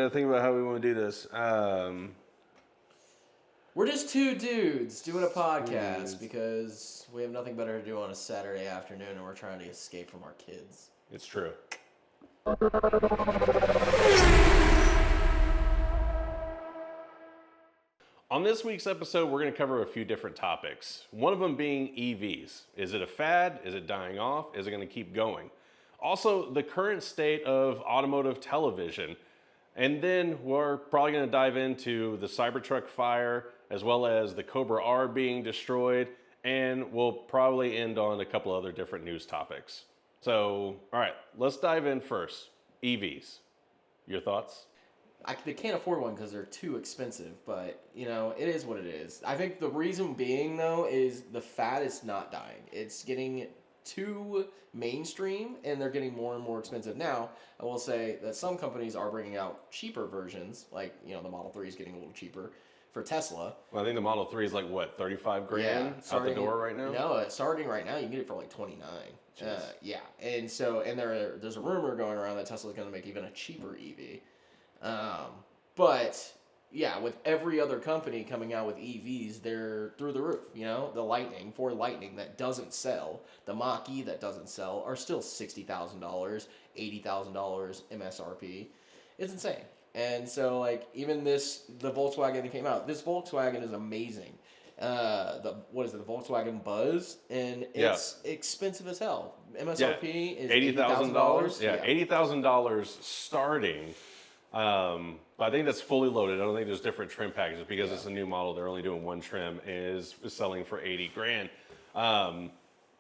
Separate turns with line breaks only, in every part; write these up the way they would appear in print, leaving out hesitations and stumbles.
to think about how we want to do this.
We're just two dudes doing a podcast because we have nothing better to do on a Saturday afternoon and we're trying to escape from our kids.
It's true. On this week's episode, we're going to cover a few different topics. One of them being EVs. Is it a fad? Is it dying off? Is it going to keep going? Also, the current state of automotive television. And then we're probably going to dive into the Cybertruck fire, as well as the Cobra R being destroyed, and we'll probably end on a couple other different news topics. So, all right, let's dive in first. EVs. Your thoughts?
They can't afford one because they're too expensive, but, you know, it is what it is. I think the reason being, though, is the fad is not dying. It's getting too mainstream, and they're getting more and more expensive. Now, I will say that some companies are bringing out cheaper versions, like, you know, the Model 3 is getting a little cheaper for Tesla.
Well, I think the Model 3 is like, what, 35 grand out the door right now?
No, starting right now, you can get it for like 29. Yeah, and so, and there's a rumor going around that Tesla's going to make even a cheaper EV. But yeah, with every other company coming out with EVs, they're through the roof. You know, the Ford Lightning that doesn't sell, the Mach-E that doesn't sell, are still $60,000, $80,000 MSRP. It's insane. And so, like, even the Volkswagen that came out, this Volkswagen is amazing. The Volkswagen Buzz, and it's expensive as hell. MSRP is $80,000.
Yeah, $80,000 starting. But I think that's fully loaded. I don't think there's different trim packages because it's a new model. They're only doing one trim and is selling for 80 grand.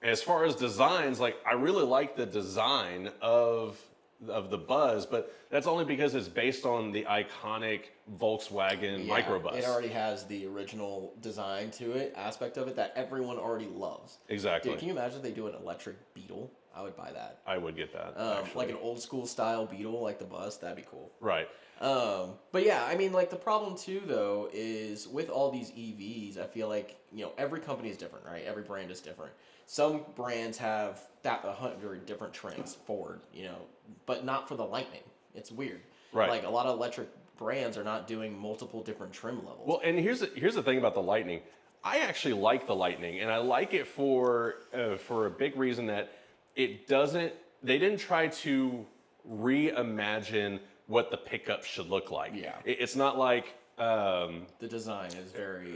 As far as designs, like, I really like the design of the Buzz, but that's only because it's based on the iconic Volkswagen microbus.
It already has the original design to it, aspect of it that everyone already loves.
Exactly.
Dude, can you imagine if they do an electric Beetle? I would buy that.
I would get that.
Like an old school style Beetle, like the bus, that'd be cool.
Right.
But yeah, I mean, like, the problem too, though, is with all these EVs, I feel like, you know, every company is different, right? Every brand is different. Some brands have 100 different trims, Ford, you know, but not for the Lightning. It's weird.
Right.
Like, a lot of electric brands are not doing multiple different trim levels.
Well, and here's the thing about the Lightning. I actually like the Lightning, and I like it for a big reason that they didn't try to reimagine what the pickup should look like.
Yeah.
It's not like...
the design is very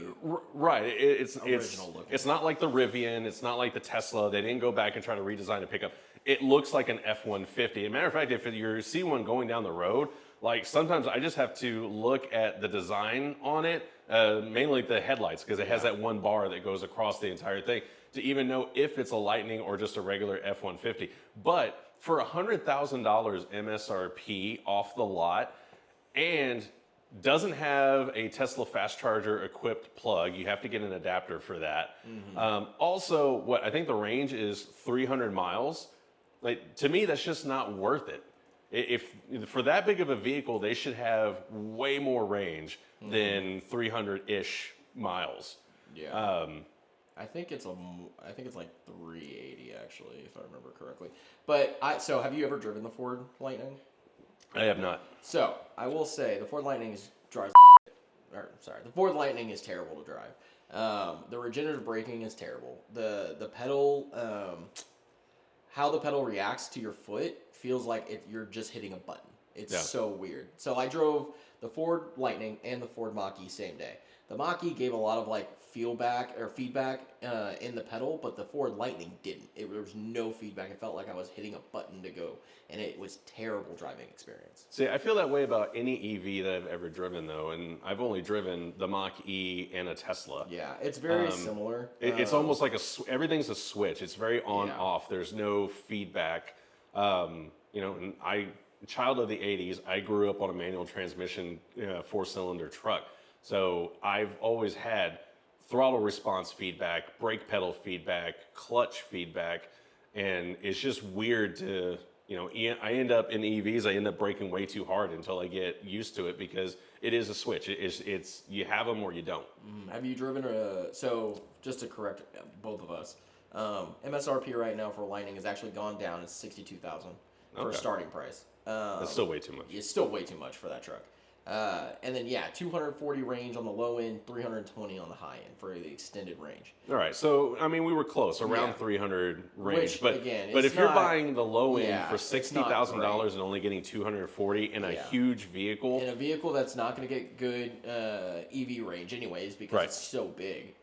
right. It's
original looking.
It's not like the Rivian. It's not like the Tesla. They didn't go back and try to redesign a pickup. It looks like an F-150. As a matter of fact, if you see one going down the road, like, sometimes I just have to look at the design on it, mainly the headlights, because it has that one bar that goes across the entire thing, to even know if it's a Lightning or just a regular F-150. But for $100,000 MSRP off the lot, and doesn't have a Tesla fast charger equipped plug, you have to get an adapter for that. Mm-hmm. Also, I think the range is 300 miles. Like, to me, that's just not worth it. If for that big of a vehicle, they should have way more range than 300-ish miles.
Yeah. I think it's like 380 actually, if I remember correctly. But so have you ever driven the Ford Lightning?
I have not.
So I will say the Ford Lightning the Ford Lightning is terrible to drive. The regenerative braking is terrible. The pedal, how the pedal reacts to your foot feels like you're just hitting a button. It's so weird. So I drove the Ford Lightning and the Ford Mach-E same day. The Mach-E gave a lot of like feedback in the pedal, but the Ford Lightning didn't. There was no feedback. It felt like I was hitting a button to go, and it was terrible driving experience.
See, I feel that way about any EV that I've ever driven, though, and I've only driven the Mach-E and a Tesla.
Yeah, it's very similar.
It's almost like everything's a switch. It's very on-off. There's no feedback. You know, and child of the 80s, I grew up on a manual transmission 4-cylinder truck. So I've always had throttle response feedback, brake pedal feedback, clutch feedback, and it's just weird to, you know, I end up in EVs, I end up braking way too hard until I get used to it because it is a switch. It's you have them or you don't.
Have you driven so just to correct both of us, MSRP right now for Lightning has actually gone down. It's $62,000 for a starting price.
That's still way too much.
It's still way too much for that truck. And then, yeah, 240 range on the low end, 320 on the high end for the extended range.
All right, so I mean, we were close, around
Yeah.
300 range.
Which,
but
again,
but
it's
if you're
not-
buying the low end
yeah,
for
it's not
$60,000 and only getting 240 in a
Yeah.
huge vehicle,
In a vehicle that's not going to get good EV range anyways because
Right.
it's so big.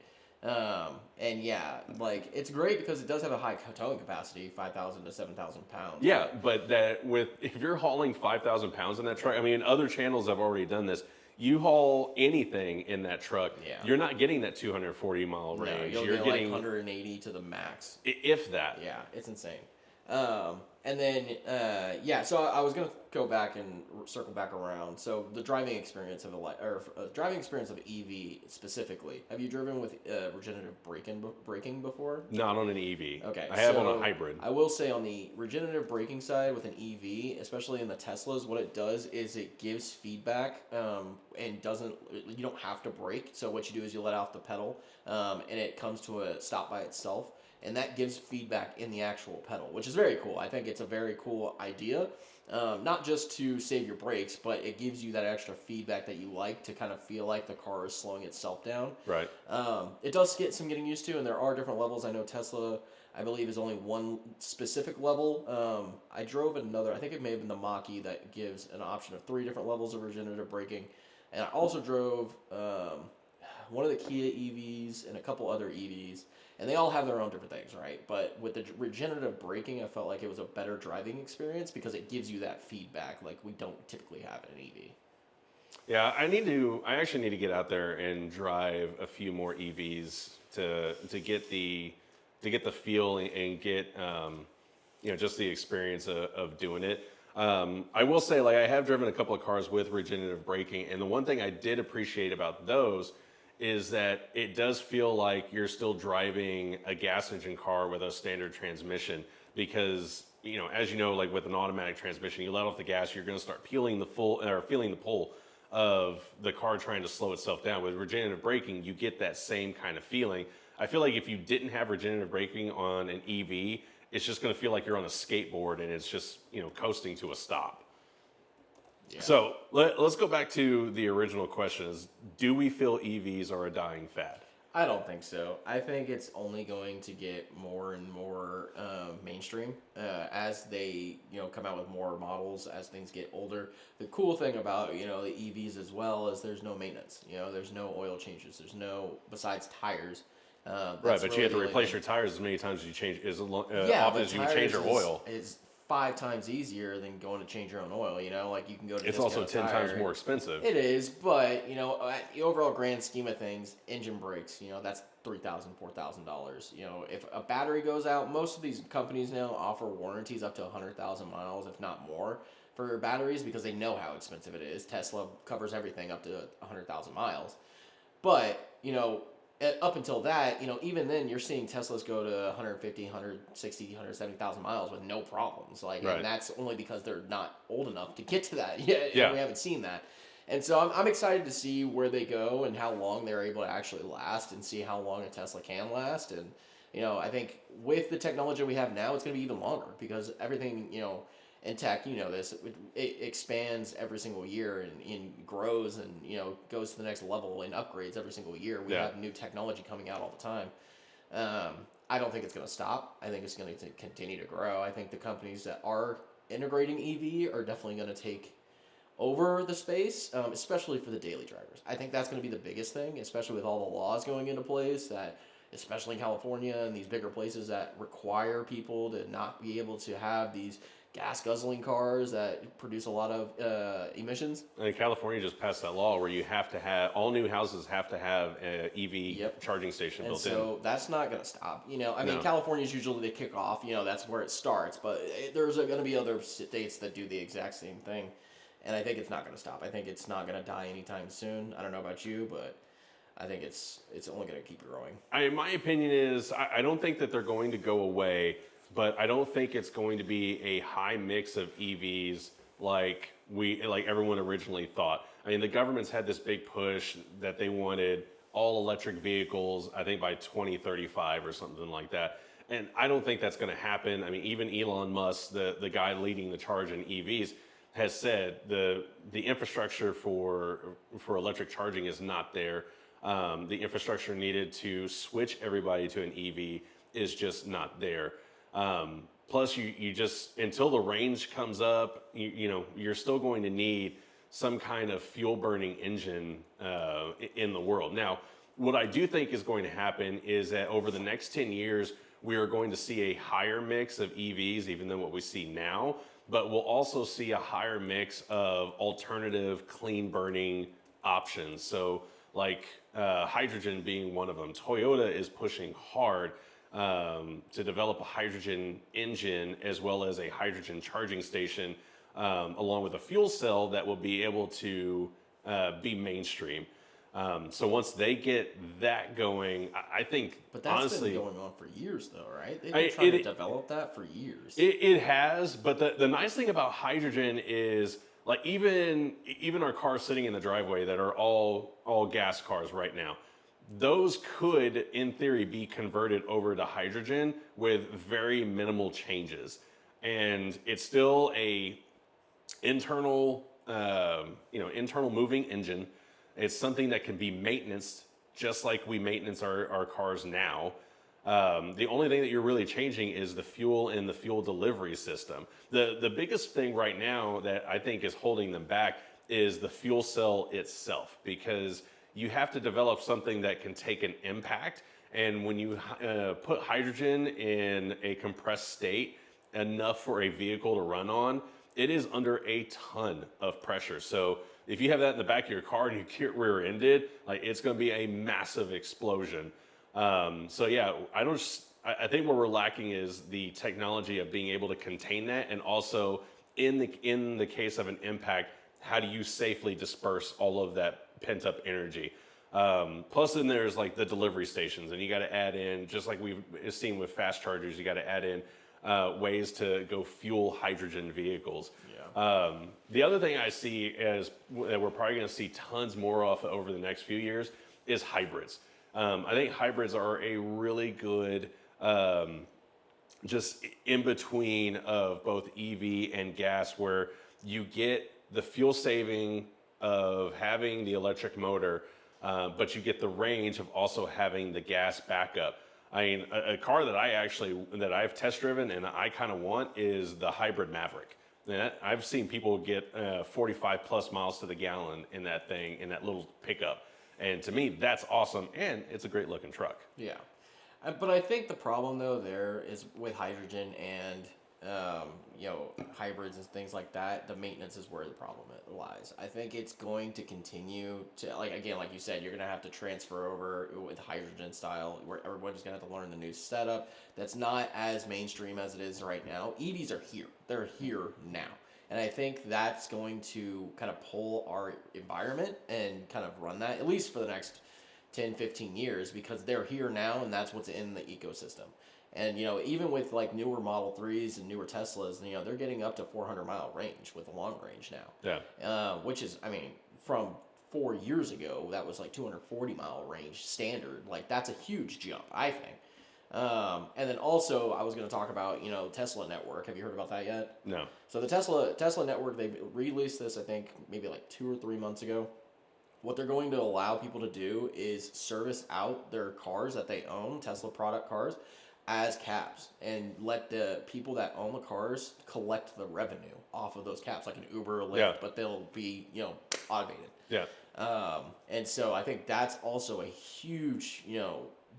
And yeah, like it's great because it does have a high towing capacity, 5,000 to 7,000 pounds.
yeah, but that if you're hauling 5,000 pounds in that truck, I mean, other channels have already done this. You haul anything in that truck,
Yeah.
you're not getting that 240-mile
No,
range.
you'll
You're
get
getting
like 180 to the max.
If that.
Yeah, it's insane. And then, yeah, so I was gonna go back and circle back around. So the driving experience of driving experience of EV specifically. Have you driven with regenerative braking before?
Not on an EV.
Okay,
I have on
so
a hybrid.
I will say on the regenerative braking side with an EV, especially in the Teslas, what it does is it gives feedback and doesn't. You don't have to brake. So what you do is you let off the pedal, and it comes to a stop by itself. And that gives feedback in the actual pedal, which is very cool. I think it's a very cool idea, not just to save your brakes, but it gives you that extra feedback that you like to kind of feel like the car is slowing itself down.
Right.
It does get some getting used to, and there are different levels. I know Tesla, I believe, is only one specific level. I drove another, I think it may have been the Mach-E that gives an option of 3 different levels of regenerative braking. And I also drove one of the Kia EVs and a couple other EVs. And they all have their own different things, right? But with the regenerative braking, I felt like it was a better driving experience because it gives you that feedback like we don't typically have in an EV.
Yeah, I actually need to get out there and drive a few more EVs to get the feel and get just the experience of doing it. I will say, like, I have driven a couple of cars with regenerative braking, and the one thing I did appreciate about those is that it does feel like you're still driving a gas engine car with a standard transmission because, as you know, like with an automatic transmission, you let off the gas, you're going to start feeling the pull of the car trying to slow itself down. With regenerative braking, you get that same kind of feeling. I feel like if you didn't have regenerative braking on an EV, it's just going to feel like you're on a skateboard and it's just, coasting to a stop. Yeah. So let's go back to the original question: is do we feel EVs are a dying fad?
I don't think so. I think it's only going to get more and more mainstream as they come out with more models as things get older. The cool thing about the EVs as well is there's no maintenance. There's no oil changes. There's no besides tires.
Right, but really you have to replace your tires as many times as you change often as you change your oil.
It's 5 times easier than going to change your own oil. Like you can go to.
It's also 10 times more expensive.
It is, but at the overall grand scheme of things, engine brakes, that's $3,000, $4,000. If a battery goes out, most of these companies now offer warranties up to 100,000 miles, if not more, for batteries because they know how expensive it is. Tesla covers everything up to 100,000 miles, but up until that, even then, you're seeing Teslas go to 150, 160, 170,000 miles with no problems. Right. And that's only because they're not old enough to get to that yet. Yeah. We haven't seen that. And so I'm excited to see where they go and how long they're able to actually last and see how long a Tesla can last. And, I think with the technology we have now, it's going to be even longer because everything, in tech, this, it expands every single year and grows and, goes to the next level and upgrades every single year. We have new technology coming out all the time. I don't think it's going to stop. I think it's going to continue to grow. I think the companies that are integrating EV are definitely going to take over the space, especially for the daily drivers. I think that's going to be the biggest thing, especially with all the laws going into place that, especially in California and these bigger places that require people to not be able to have these gas guzzling cars that produce a lot of emissions.
And California just passed that law where you have to have all new houses have to have an EV charging station built in.
So that's not going to stop. I mean, California is usually the kickoff. That's where it starts. But there's going to be other states that do the exact same thing, and I think it's not going to stop. I think it's not going to die anytime soon. I don't know about you, but I think it's only going to keep growing.
My opinion is I don't think that they're going to go away. But I don't think it's going to be a high mix of EVs like everyone originally thought. I mean, the government's had this big push that they wanted all electric vehicles, I think by 2035 or something like that. And I don't think that's going to happen. I mean, even Elon Musk, the guy leading the charge in EVs, has said the infrastructure for electric charging is not there. The infrastructure needed to switch everybody to an EV is just not there. Plus, you just until the range comes up, you're still going to need some kind of fuel burning engine in the world. Now, what I do think is going to happen is that over the next 10 years, we are going to see a higher mix of EVs, even than what we see now, but we'll also see a higher mix of alternative clean burning options. So like hydrogen being one of them. Toyota is pushing hard to develop a hydrogen engine as well as a hydrogen charging station along with a fuel cell that will be able to be mainstream. So once they get that going, I think
But that's
honestly,
been going on for years, though, right? They've been trying to develop that for years.
it has, but the nice thing about hydrogen is like even our cars sitting in the driveway that are all gas cars right now, those could in theory be converted over to hydrogen with very minimal changes, and it's still a internal internal moving engine. It's something that can be maintenanced just like we maintenance our cars now. The only thing that you're really changing is the fuel and the fuel delivery system. The biggest thing right now that I think is holding them back is the fuel cell itself, because you have to develop something that can take an impact. And when you put hydrogen in a compressed state enough for a vehicle to run on, it is under a ton of pressure. So if you have that in the back of your car and you get rear-ended, like it's going to be a massive explosion. So yeah, I think what we're lacking is the technology of being able to contain that, and also in the case of an impact, how do you safely disperse all of that pent-up energy? Plus, then there's like the delivery stations, and you got to add in, just like we've seen with fast chargers, you got to add in ways to go fuel hydrogen vehicles. Yeah. The other thing I see is that we're probably going to see tons more of over the next few years is hybrids. I think hybrids are a really good just in between of both EV and gas, where you get the fuel saving of having the electric motor, but you get the range of also having the gas backup. I mean, a car that I've test driven and I kind of want is the hybrid Maverick. And I've seen people get 45 plus miles to the gallon in that thing, in that little pickup. And to me, that's awesome. And it's a great looking truck.
Yeah. But I think the problem, though, there is with hydrogen and, hybrids and things like that, the maintenance is where the problem lies. I think it's going to continue to, like you said, you're going to have to transfer over with hydrogen style, where everybody's going to have to learn the new setup. That's not as mainstream as it is right now. EVs are here. They're here now. And I think that's going to kind of pull our environment and kind of run that, at least for the next 10, 15 years, because they're here now and that's what's in the ecosystem. And, even with like newer Model 3s and newer Teslas, they're getting up to 400-mile range with a long range now. Yeah. Which is, from 4 years ago, that was like 240-mile range standard. Like, that's a huge jump, I think. And then also, I was going to talk about, Tesla Network. Have you heard about that yet?
No.
So the Tesla Network, they released this, I think, maybe like 2 or 3 months ago. What they're going to allow people to do is service out their cars that they own, Tesla product cars, as cabs, and let the people that own the cars collect the revenue off of those cabs, like an Uber or Lyft, yeah. But they'll be, automated.
Yeah.
And so I think that's also a huge,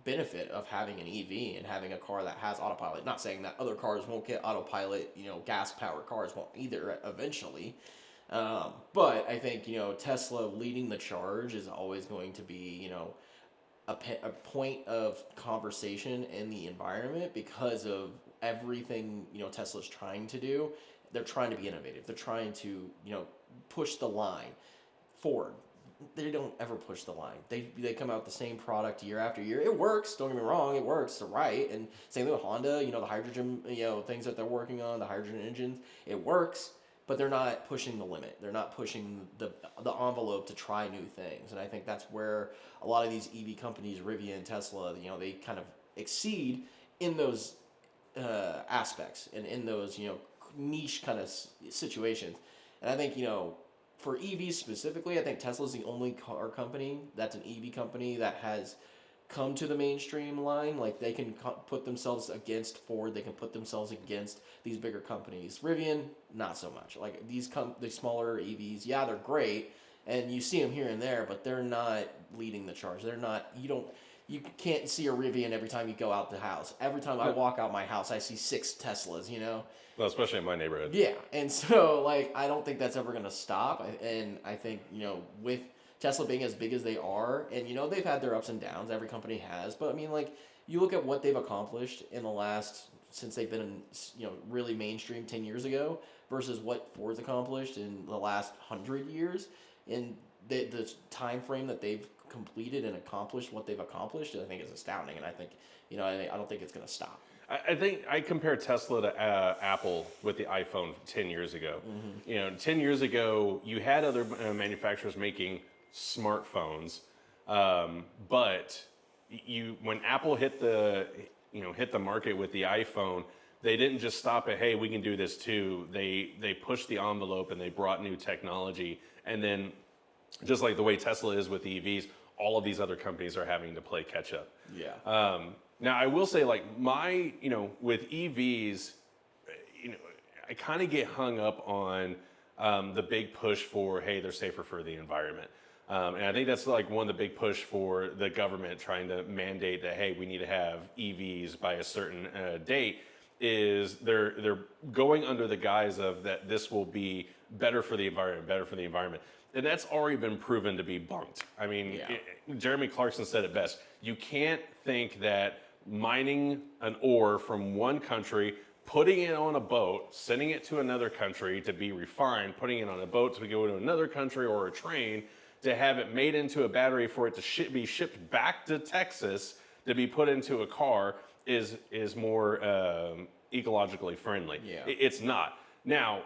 benefit of having an EV and having a car that has autopilot. Not saying that other cars won't get autopilot, gas-powered cars won't either eventually. But I think, Tesla leading the charge is always going to be, a point of conversation in the environment because of everything, Tesla's trying to do. They're trying to be innovative. They're trying to, push the line forward. They don't ever push the line. They come out the same product year after year. It works. Don't get me wrong. It works. They're right. And same thing with Honda, the hydrogen, things that they're working on, the hydrogen engines. It works. But they're not pushing the limit. They're not pushing the envelope to try new things. And I think that's where a lot of these EV companies, Rivian and Tesla, they kind of exceed in those aspects and in those, niche kind of situations. And I think, for EVs specifically, I think Tesla's the only car company that's an EV company that has come to the mainstream line. Like they can put themselves against Ford, they can put themselves against these bigger companies. Rivian, not so much. Like the smaller EVs, yeah, they're great, and you see them here and there, but they're not leading the charge. They're not. You can't see a Rivian every time you go out the house. Every time I walk out my house, I see 6 Teslas.
Well, especially in my neighborhood.
Yeah, and so like I don't think that's ever gonna stop. And I think with Tesla being as big as they are, and they've had their ups and downs. Every company has, but I mean, like you look at what they've accomplished in the last since they've been really mainstream 10 years ago versus what Ford's accomplished in the last 100 years, and the time frame that they've completed and accomplished what they've accomplished, I think is astounding. And I think I don't think it's gonna stop.
I think I compare Tesla to Apple with the iPhone 10 years ago. 10 years ago, you had other manufacturers making smartphones, but when Apple hit the market with the iPhone, they didn't just stop at, hey, we can do this too. They pushed the envelope and they brought new technology. And then just like the way Tesla is with EVs, all of these other companies are having to play catch up.
Yeah.
Now I will say, like with EVs, I kind of get hung up on the big push for, hey, they're safer for the environment. And I think that's like one of the big push for the government trying to mandate that, hey, we need to have EVs by a certain date, is they're going under the guise of that this will be better for the environment. And that's already been proven to be bunked. I mean, Jeremy Clarkson said it best. You can't think that mining an ore from one country, putting it on a boat, sending it to another country to be refined, putting it on a boat to go to another country or a train, to have it made into a battery for it to be shipped back to Texas to be put into a car is more ecologically friendly.
Yeah.
It's not. Now,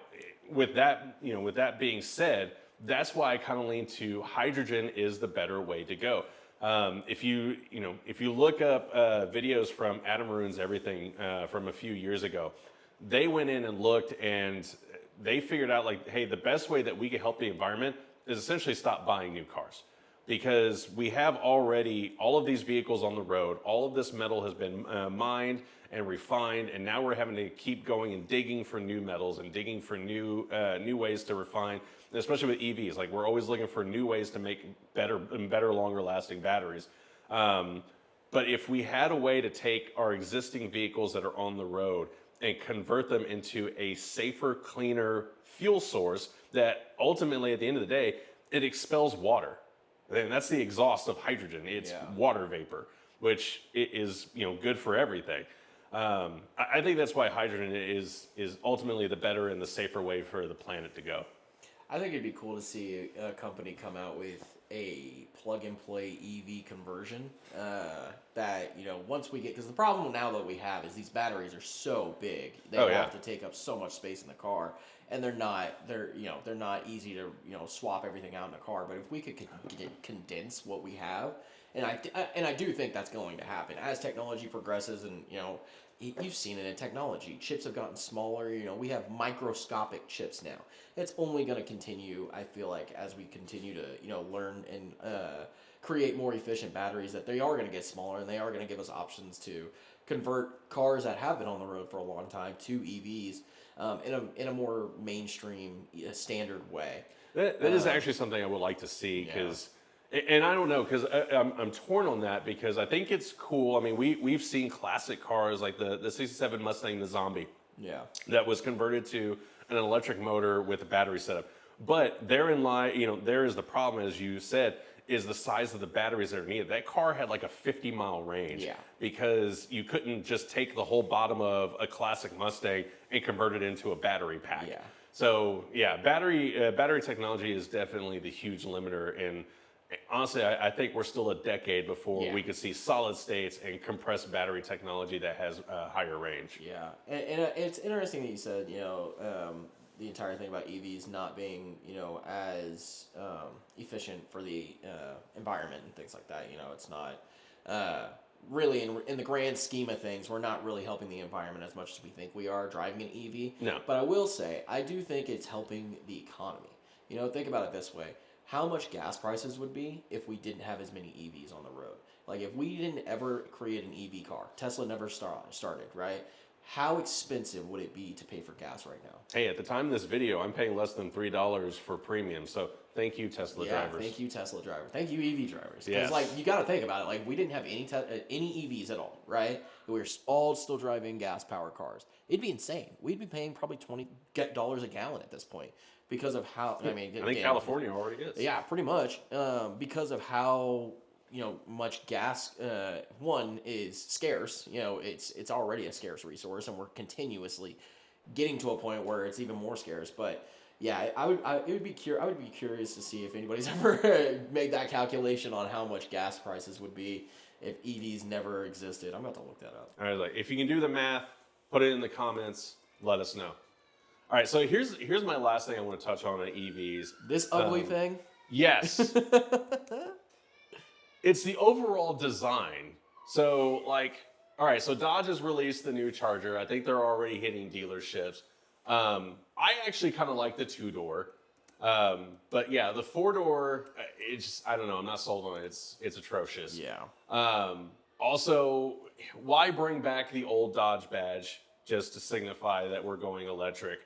with that being said, that's why I kind of lean to hydrogen is the better way to go. If you look up videos from Adam Maroon's Everything from a few years ago, they went in and looked and they figured out, like, hey, the best way that we can help the environment is essentially stop buying new cars, because we have already all of these vehicles on the road. All of this metal has been mined and refined, and now we're having to keep going and digging for new metals and digging for new ways to refine. And especially with EVs, like we're always looking for new ways to make better, longer lasting batteries. But if we had a way to take our existing vehicles that are on the road and convert them into a safer, cleaner fuel source that ultimately, at the end of the day, it expels water. And that's the exhaust of hydrogen. It's water vapor, which is good for everything. I think that's why hydrogen is ultimately the better and the safer way for the planet to go.
I think it'd be cool to see a company come out with a plug-and-play EV conversion that, once we get, because the problem now that we have is these batteries are so big. They have to take up so much space in the car, and they're not easy to, swap everything out in a car. But if we could condense what we have, and I do think that's going to happen as technology progresses, and, you've seen it in technology. Chips have gotten smaller. We have microscopic chips now. It's only going to continue, I feel like, as we continue to, learn and create more efficient batteries, that they are going to get smaller, and they are going to give us options to convert cars that have been on the road for a long time to EVs in a more mainstream, standard way.
That is actually something I would like to see, because... And I don't know, because I'm torn on that, because I think it's cool. I mean, we've seen classic cars like the 67 Mustang, the Zombie, that was converted to an electric motor with a battery setup. But therein there is the problem, as you said, is the size of the batteries that are needed. That car had like a 50-mile range, because you couldn't just take the whole bottom of a classic Mustang and convert it into a battery pack. So battery technology is definitely the huge limiter. And honestly, I think we're still a decade before we could see solid states and compressed battery technology that has a higher range.
Yeah, and it's interesting that you said, the entire thing about EVs not being, as efficient for the environment and things like that. It's not. really, in the grand scheme of things, we're not really helping the environment as much as we think we are driving an EV.
No.
But I will say, I do think it's helping the economy. You know, think about it this way. How much gas prices would be if we didn't have as many EVs on the road? Like, if we didn't ever create an EV car, Tesla never started, right? How expensive would it be to pay for gas right now?
Hey, at the time of this video, I'm paying less than $3 for premium. So thank you, Tesla drivers.
Thank you, Tesla drivers. Thank you, EV drivers. Because,
Yes.
like, you got to think about it. Like, we didn't have any EVs at all, right? We were all still driving gas-powered cars. It'd be insane. We'd be paying probably $20 a gallon at this point because of how, I mean...
I think California already is.
Yeah, pretty much. Because of how... much gas, one, is scarce. It's already a scarce resource, and we're continuously getting to a point where it's even more scarce. But yeah, I would be curious to see if anybody's ever made that calculation on how much gas prices would be if EVs never existed. I'm about to look that up.
All right, if you can do the math, put it in the comments. Let us know. All right, so here's my last thing I want to touch on EVs.
This ugly thing.
Yes. It's the overall design. So, all right, so Dodge has released the new Charger. I think they're already hitting dealerships. I actually kind of like the two-door. But yeah, the four-door, I don't know, I'm not sold on it. It's atrocious.
Yeah.
Also, why bring back the old Dodge badge just to signify that we're going electric?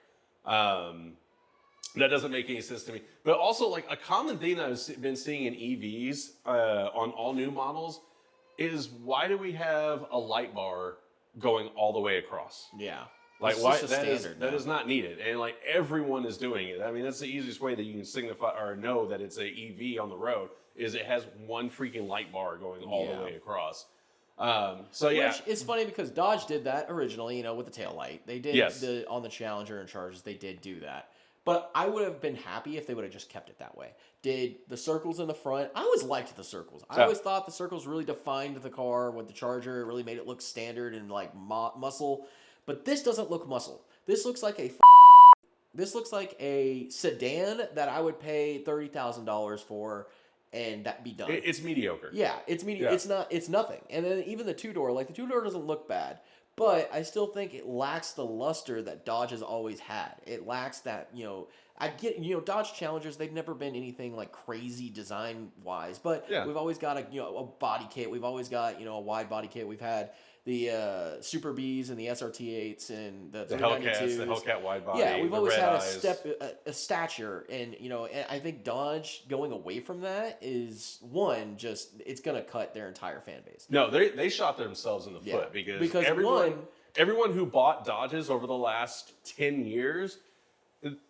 That doesn't make any sense to me. But also, a common thing that I've been seeing in EVs on all new models is, why do we have a light bar going all the way across?
Yeah.
Why that is
now.
not needed, and everyone is doing it. I mean, that's the easiest way that you can signify or know that it's a EV on the road, is it has one freaking light bar going all the way across. So yeah,
Which is funny because Dodge did that originally, with the tail light. They did on the Challenger and Chargers. They did do that. But I would have been happy if they would have just kept it that way. Did the circles in the front? I always liked the circles. I always thought the circles really defined the car with the Charger. It really made it look standard and muscle. But this doesn't look muscle. This looks like a sedan that I would pay $30,000 for, and that be done.
it's mediocre.
Yeah, it's mediocre.
Yeah.
It's nothing. And then even the two-door, the two-door doesn't look bad. But I still think it lacks the luster that Dodge has always had. It lacks that, I get, Dodge Challengers, they've never been anything crazy design-wise. But we've always got a body kit. We've always got, a wide body kit. We've had the Super Bs and the SRT8s and the 392s.
The Hellcat wide body.
Yeah, we've always had
a
stature. And, and I think Dodge going away from that is, one, just, it's going to cut their entire fan base.
No, they shot themselves in the foot because everyone who bought Dodges over the last 10 years,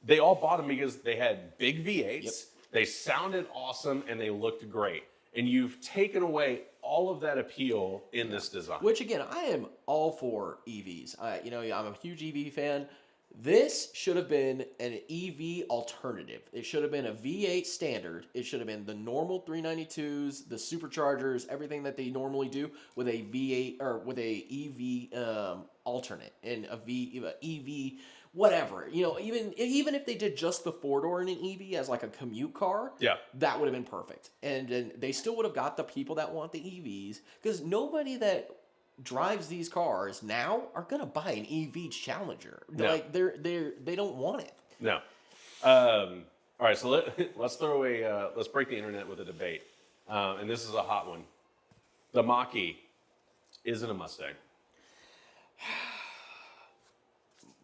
they all bought them because they had big V8s, they sounded awesome, and they looked great. And you've taken away all of that appeal in this design.
Which, again, I am all for EVs. I'm a huge EV fan. This should have been an EV alternative. It should have been a V8 standard. It should have been the normal 392s, the superchargers, everything that they normally do with a V8 or with a EV alternate and a EV whatever. Even if they did just the four-door in an EV as a commute car, that would have been perfect. And they still would have got the people that want the EVs, because nobody that drives these cars now are gonna buy an EV Challenger.
No.
They don't want it.
No. All right, so let's break the internet with a debate, and this is a hot one. The Mach-E isn't a Mustang.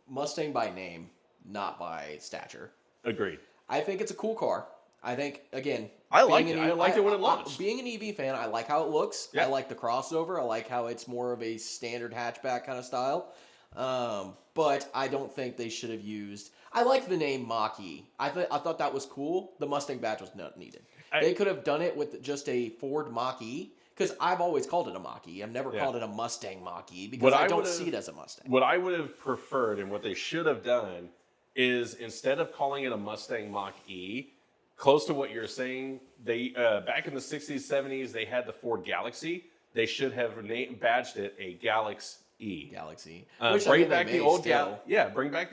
Mustang by name, not by stature.
Agreed.
I think it's a cool car. I think, again,
I liked it. I liked it when it launched.
Being an EV fan, I like how it looks.
Yeah.
I like the crossover. I like how it's more of a standard hatchback kind of style. But I don't think they should have used... I like the name Mach-E. I thought that was cool. The Mustang badge was not needed. They could have done it with just a Ford Mach-E, because I've always called it a Mach-E. I've never called it a Mustang Mach-E, because I don't see it as a Mustang.
What I would have preferred, and what they should have done, is instead of calling it a Mustang Mach-E, close to what you're saying, they back in the 60s, 70s, they had the Ford Galaxy. They should have badged it a Galaxy.
Galaxy.
Bring back the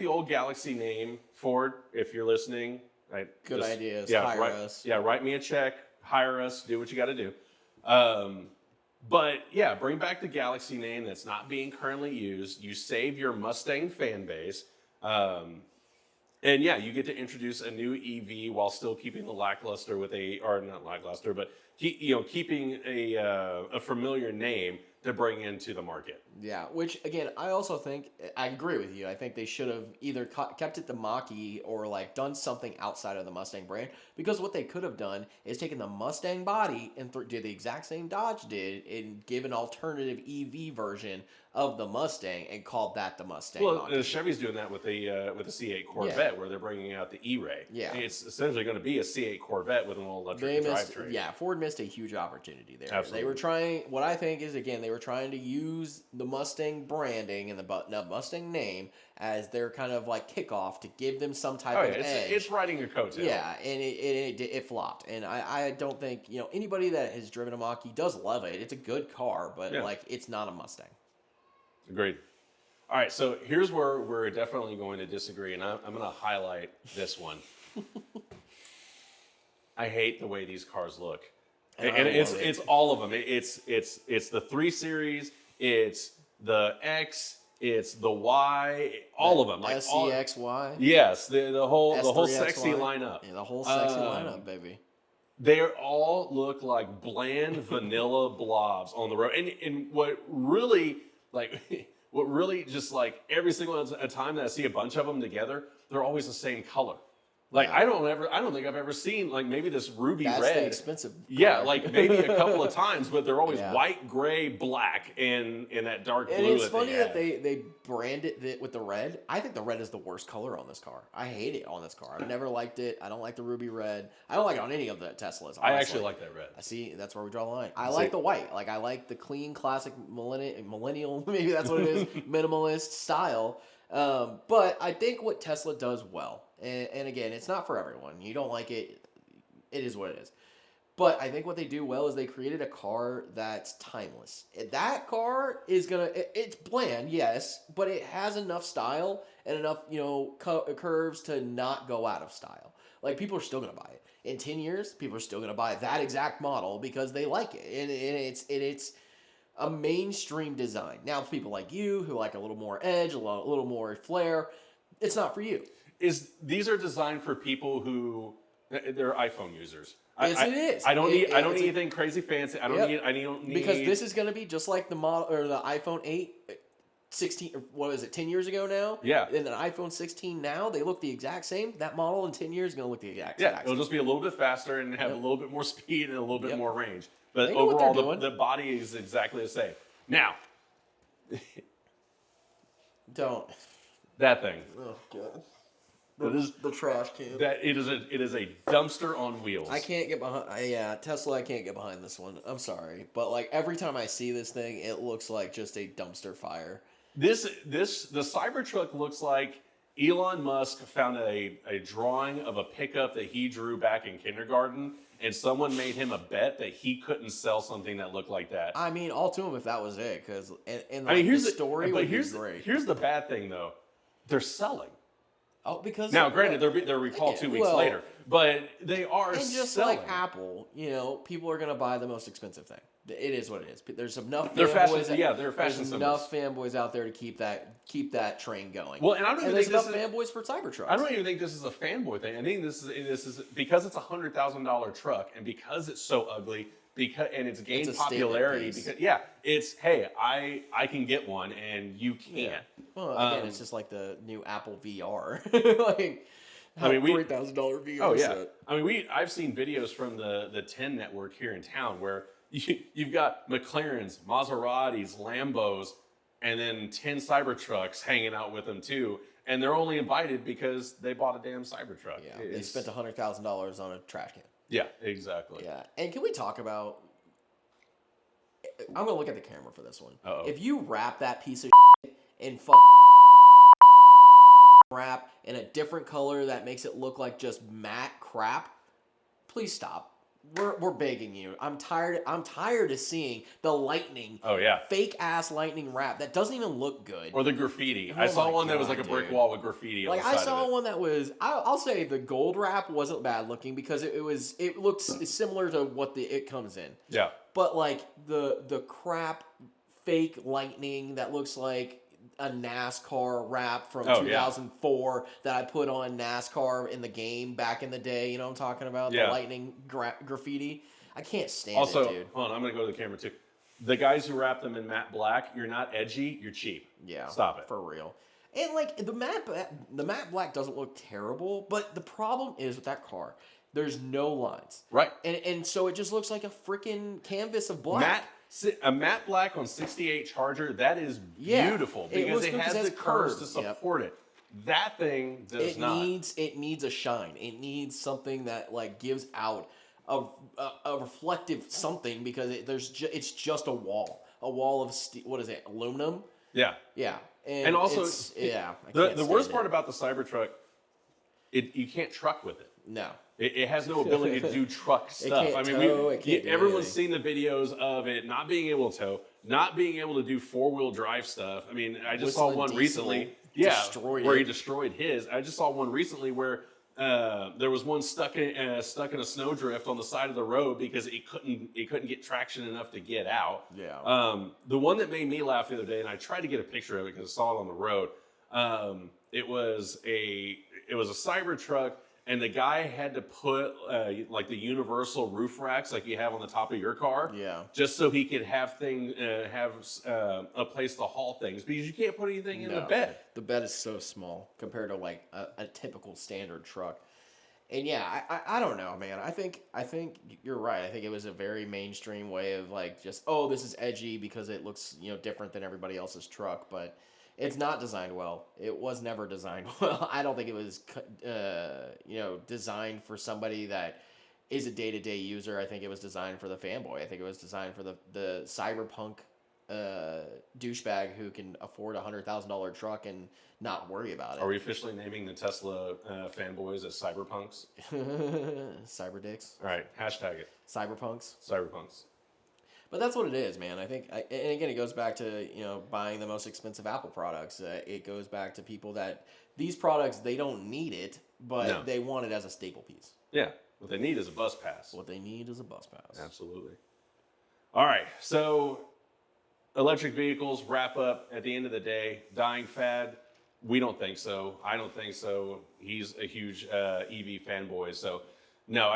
old Galaxy name, Ford, if you're listening. Right?
Good ideas. Hire us.
Yeah, write me a check, hire us, do what you got to do. But yeah, bring back the Galaxy name that's not being currently used. You save your Mustang fan base. And yeah, you get to introduce a new EV while still keeping the lackluster or not lackluster, but keeping a familiar name to bring into the market.
Yeah, which again, I also think I agree with you. I think they should have either kept it the Mach-E or like done something outside of the Mustang brand, because what they could have done is taken the Mustang body and did the exact same Dodge did and give an alternative EV version of the Mustang and called that the Mustang
Well,
Mach-E.
Chevy's doing that with the C8 Corvette, where they're bringing out the E-Ray.
Yeah.
It's essentially going to be a C8 Corvette with an all-electric drivetrain.
Yeah, Ford missed a huge opportunity there.
Absolutely.
They were trying. What I think is, again, they were trying to use the Mustang branding and the Mustang name as their kind of like kickoff to give them some type of edge.
It's riding a coattail.
Yeah, and it flopped. And I don't think anybody that has driven a Mach-E does love it. It's a good car, but like it's not a Mustang.
Agreed. All right, so here's where we're definitely going to disagree, and I'm going to highlight this one. I hate the way these cars look, and it's all of them. It's the 3 Series, it's the X, it's the Y, all of them. Like
SCXY.
Yes, the whole
S3XY.
sexy lineup.
Yeah, the whole sexy lineup, baby.
They all look like bland vanilla blobs on the road, and what really just like every single time that I see a bunch of them together, they're always the same color. Like I don't think I've ever seen like maybe this ruby red.
That's the expensive color.
Yeah, like maybe a couple of times, but they're always white, gray, black, and that dark blue.
And it's funny that
they
they brand it with the red. I think the red is the worst color on this car. I hate it on this car. I've never liked it. I don't like the ruby red. I don't like it on any of the Teslas. Honestly.
I actually like that red.
I see. That's where we draw the line. I like the white. Like I like the clean, classic millennial. Maybe that's what it is. Minimalist style. But I think what Tesla does well, and again, it's not for everyone. You don't like it. It is what it is. But I think what they do well is they created a car that's timeless. That car is it's bland, yes, but it has enough style and enough, curves to not go out of style. Like people are still going to buy it. In 10 years, people are still going to buy that exact model because they like it. And it's a mainstream design. Now, for people like you who like a little more edge, a little more flair, it's not for you.
These are designed for people who they're iPhone users.
Yes, it is.
I don't need anything crazy fancy. I don't need
because this is going to be just like the model or the iPhone 8, 16. What is it? 10 years ago now.
Yeah.
And an iPhone 16 now, they look the exact same. That model in 10 years is going to look the exact same.
Yeah, it'll just be a little bit faster and have a little bit more speed and a little bit more range. But
They know what
overall,
they're doing.
the body is exactly the same. Now,
Don't.
that thing.
Oh god.
That is
The trash can.
that it is a dumpster on wheels.
I can't get behind. Tesla. I can't get behind this one. I'm sorry, but like every time I see this thing, it looks like just a dumpster fire.
The Cybertruck looks like Elon Musk found a drawing of a pickup that he drew back in kindergarten, and someone made him a bet that he couldn't sell something that looked like that.
I mean, all to him if that was it, because
Here's
the story
but
would
here's
be great.
here's the bad thing though, they're selling.
Oh, because
Now, granted, they're recalled 2 weeks later, but they are
and just
selling.
like Apple, people are gonna buy the most expensive thing. It is what it is. There's enough.
They're fashion.
Fanboys
Yeah, they're fashion
There's
symbols.
enough fanboys out there to keep that train going.
Well, and I don't even
there's
think
enough fanboys for Cybertrucks.
I don't even think this is a fanboy thing. I think this is because it's $100,000 truck, and because it's so ugly, and it's gained
It's a statement
popularity.
piece.
Because it's hey, I can get one and you can't.
Well, again, it's just like the new Apple VR. like, $3,000 VR
Oh yeah.
set.
I mean, I've seen videos from the 10 network here in town where you've got McLarens, Maseratis, Lambos, and then 10 Cybertrucks hanging out with them too. And they're only invited because they bought a damn Cybertruck.
Yeah, they spent $100,000 on a trash can.
Yeah, exactly.
Yeah, and can we talk about? I'm gonna look at the camera for this one.
Uh-oh.
If you wrap that piece of in wrap in a different color that makes it look like just matte crap, please stop. we're begging you. I'm tired of seeing the lightning.
Oh yeah.
Fake ass lightning wrap that doesn't even look good.
Or the graffiti.
Oh
I saw
my
one that was
God,
like a brick
dude.
wall with graffiti on
Like
the side
I saw
of it.
one that was I'll say the gold wrap wasn't bad looking because it looks similar to what it comes in.
Yeah.
But like the crap fake lightning that looks like a NASCAR wrap from 2004 that I put on NASCAR in the game back in the day. You know what I'm talking about?
Yeah.
The lightning graffiti. I can't stand
Also,
it, dude.
hold on, I'm gonna go to the camera too. The guys who wrap them in matte black, you're not edgy, you're cheap.
Yeah,
Stop it.
For real. And like the matte black doesn't look terrible, but the problem is with that car, there's no lines.
Right.
And so it just looks like a freaking canvas of black.
A matte black on 68 Charger, that is beautiful because it has the curves to support it. That thing does not.
It needs a shine. It needs something that like gives out a reflective something because it's just a wall of what is it, aluminum?
Yeah.
Yeah.
And also, the worst part
it.
about the Cybertruck, you can't truck with it.
No.
It has no ability to do truck stuff.
It can't
I mean,
tow,
everyone's seen the videos of it not being able to tow, not being able to do 4-wheel drive stuff. I mean, I just saw one recently. Where he destroyed his. I just saw one recently where there was one stuck in a snowdrift on the side of the road because it couldn't get traction enough to get out.
Yeah.
The one that made me laugh the other day, and I tried to get a picture of it because I saw it on the road. It was a Cybertruck. And the guy had to put like the universal roof racks like you have on the top of your car, just so he could have a place to haul things because you can't put anything in the bed.
The bed is so small compared to like a typical standard truck. And yeah, I don't know, man. I think you're right. I think it was a very mainstream way of like just this is edgy because it looks different than everybody else's truck, but. It's not designed well. It was never designed well. I don't think it was, designed for somebody that is a day-to-day user. I think it was designed for the fanboy. I think it was designed for the cyberpunk douchebag who can afford a $100,000 truck and not worry about it.
Are we officially naming the Tesla fanboys as cyberpunks?
Cyberdicks.
All right, hashtag it.
Cyberpunks.
Cyberpunks.
But that's what it is, man. I think, and again, it goes back to buying the most expensive Apple products. It goes back to people that these products they don't need it, but they want it as a staple piece.
Yeah, what they need is a bus pass.
What they need is a bus pass.
Absolutely. All right, so electric vehicles wrap up at the end of the day. Dying fad. We don't think so. I don't think so. He's a huge EV fanboy, so. No,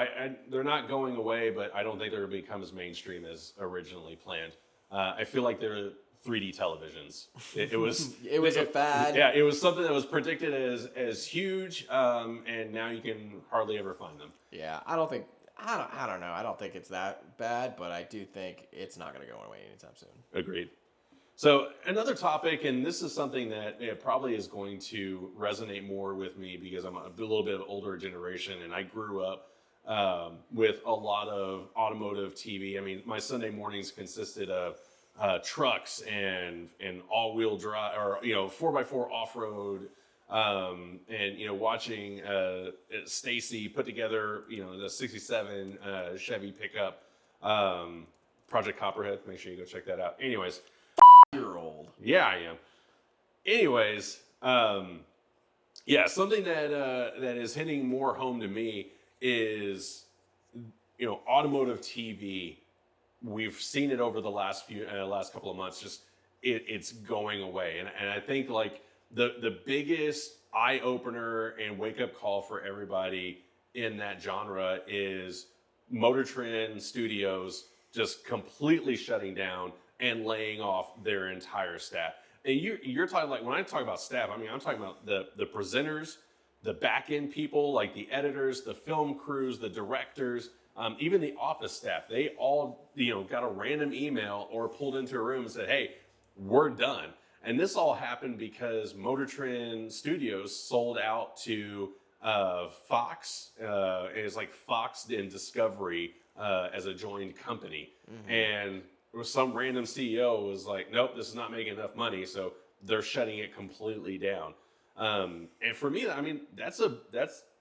they're not going away, but I don't think they're going to become as mainstream as originally planned. I feel like they're 3D televisions. It was
it was a fad.
Yeah, it was something that was predicted as huge, and now you can hardly ever find them.
Yeah, I don't know. I don't think it's that bad, but I do think it's not going to go away anytime soon.
Agreed. So another topic, and this is something that probably is going to resonate more with me because I'm a little bit of older generation, and I grew up with a lot of automotive TV. I mean, my Sunday mornings consisted of trucks and all-wheel drive or 4x4 off-road, and watching Stacy put together the '67 Chevy pickup, Project Copperhead. Make sure you go check that out. Anyways,
you're old.
Yeah, I am. Anyways, something that is hitting more home to me is, automotive TV. We've seen it over the last couple of months. Just it's going away, and I think like the biggest eye opener and wake up call for everybody in that genre is Motor Trend Studios just completely shutting down and laying off their entire staff. And you're talking like when I talk about staff, I mean I'm talking about the presenters, the back end people like the editors, the film crews, the directors, even the office staff. They all got a random email or pulled into a room and said, "Hey, we're done." And this all happened because Motor Trend Studios sold out to Fox. It's like Fox and Discovery as a joined company. Mm-hmm. And some random CEO was like, "Nope, this is not making enough money," so they're shutting it completely down. And for me, I mean, that's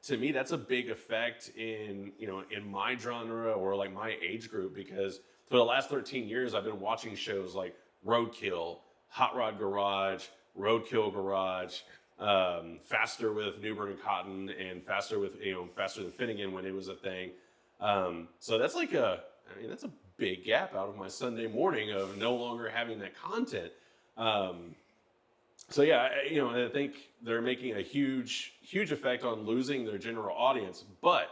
to me, that's a big effect in, in my genre or like my age group, because for the last 13 years, I've been watching shows like Roadkill, Hot Rod Garage, Roadkill Garage, Faster with Newbern and Cotton, and Faster with, Faster than Finnegan when it was a thing. So that's like that's a big gap out of my Sunday morning of no longer having that content. So yeah, I think they're making a huge effect on losing their general audience. But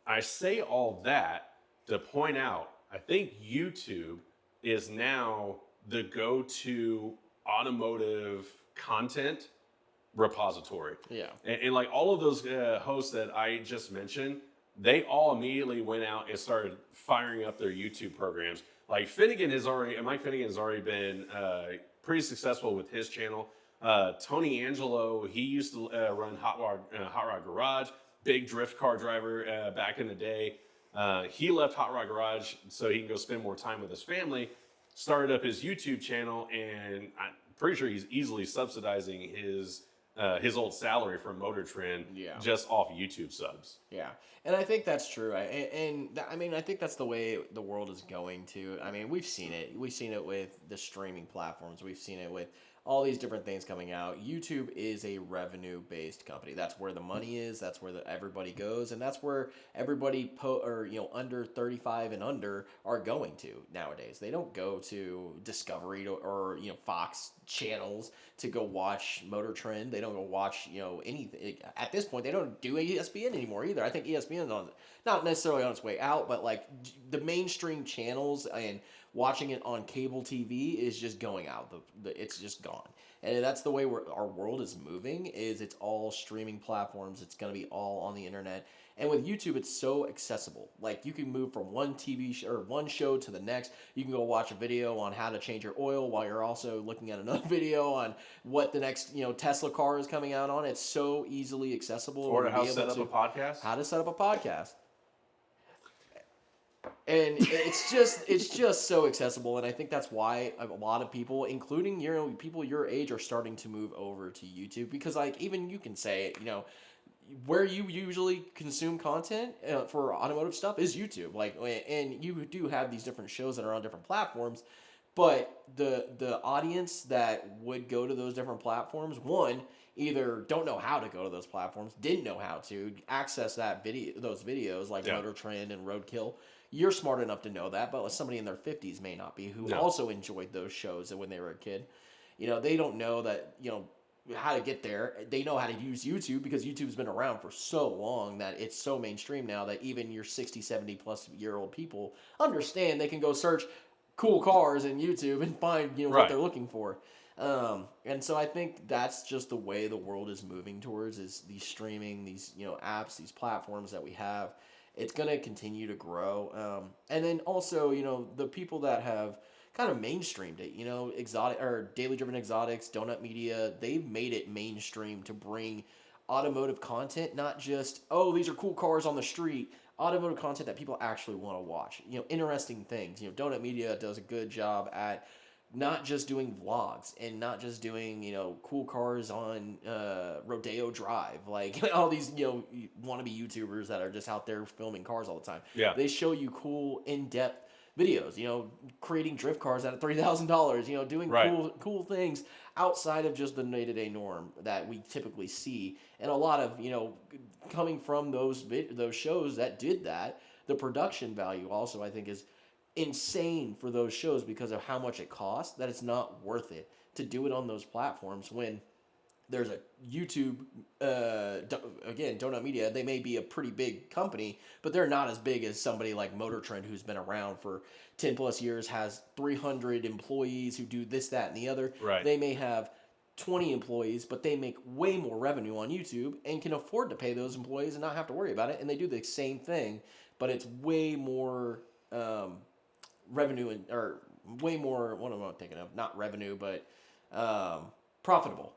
I say all that to point out, I think YouTube is now the go-to automotive content repository.
Yeah.
And like all of those hosts that I just mentioned, they all immediately went out and started firing up their YouTube programs. Like Mike Finnegan has already been pretty successful with his channel. Tony Angelo, he used to run Hot Rod Garage, big drift car driver back in the day. He left Hot Rod Garage so he can go spend more time with his family, started up his YouTube channel, and I'm pretty sure he's easily subsidizing his old salary from Motor Trend just off YouTube subs.
Yeah, and I think that's true. I think that's the way the world is going to. I mean, we've seen it. We've seen it with the streaming platforms. We've seen it with all these different things coming out. YouTube is a revenue-based company. That's where the money is. That's where everybody goes, and that's where everybody under 35 and under are going to nowadays. They don't go to Discovery or Fox channels to go watch Motor Trend. They don't go watch anything. At this point, they don't do ESPN anymore either. I think ESPN is not necessarily on its way out, but like the mainstream channels and watching it on cable TV is just going out. It's just gone. And that's the way our world is moving, is it's all streaming platforms. It's going to be all on the internet. And with YouTube, it's so accessible. Like you can move from one TV show or one show to the next. You can go watch a video on how to change your oil while you're also looking at another video on what the next Tesla car is coming out on. It's so easily accessible.
Or how to set up a podcast.
How to set up a podcast. And it's just so accessible, and I think that's why a lot of people, including people your age, are starting to move over to YouTube, because like even you can say where you usually consume content for automotive stuff is YouTube. Like, and you do have these different shows that are on different platforms, but the audience that would go to those different platforms, one, either don't know how to go to those platforms, didn't know how to access those videos like Motor Trend and Roadkill. You're smart enough to know that, but somebody in their 50s may not be, who also enjoyed those shows when they were a kid. They don't know that, how to get there. They know how to use YouTube because YouTube's been around for so long that it's so mainstream now that even your 60, 70 plus year old people understand they can go search cool cars in YouTube and find, what they're looking for. And so I think that's just the way the world is moving towards, is these streaming, these, apps, these platforms that we have. It's going to continue to grow. And then also, the people that have kind of mainstreamed it, Exotic or Daily Driven Exotics, Donut Media, they've made it mainstream to bring automotive content, not just, oh, these are cool cars on the street, automotive content that people actually want to watch, interesting things. Donut Media does a good job at not just doing vlogs and not just doing, cool cars on Rodeo Drive, like all these, wannabe YouTubers that are just out there filming cars all the time.
Yeah.
They show you cool, in-depth videos, creating drift cars at $3,000, doing cool things outside of just the day-to-day norm that we typically see. And a lot of, coming from those shows that did that, the production value also, I think, is insane for those shows because of how much it costs, that it's not worth it to do it on those platforms when there's a YouTube, again, Donut Media, they may be a pretty big company, but they're not as big as somebody like Motor Trend, who's been around for 10 plus years, has 300 employees who do this, that, and the other.
Right.
They may have 20 employees, but they make way more revenue on YouTube and can afford to pay those employees and not have to worry about it. And they do the same thing, but it's way more revenue or way more, what am I thinking of? Not revenue, but profitable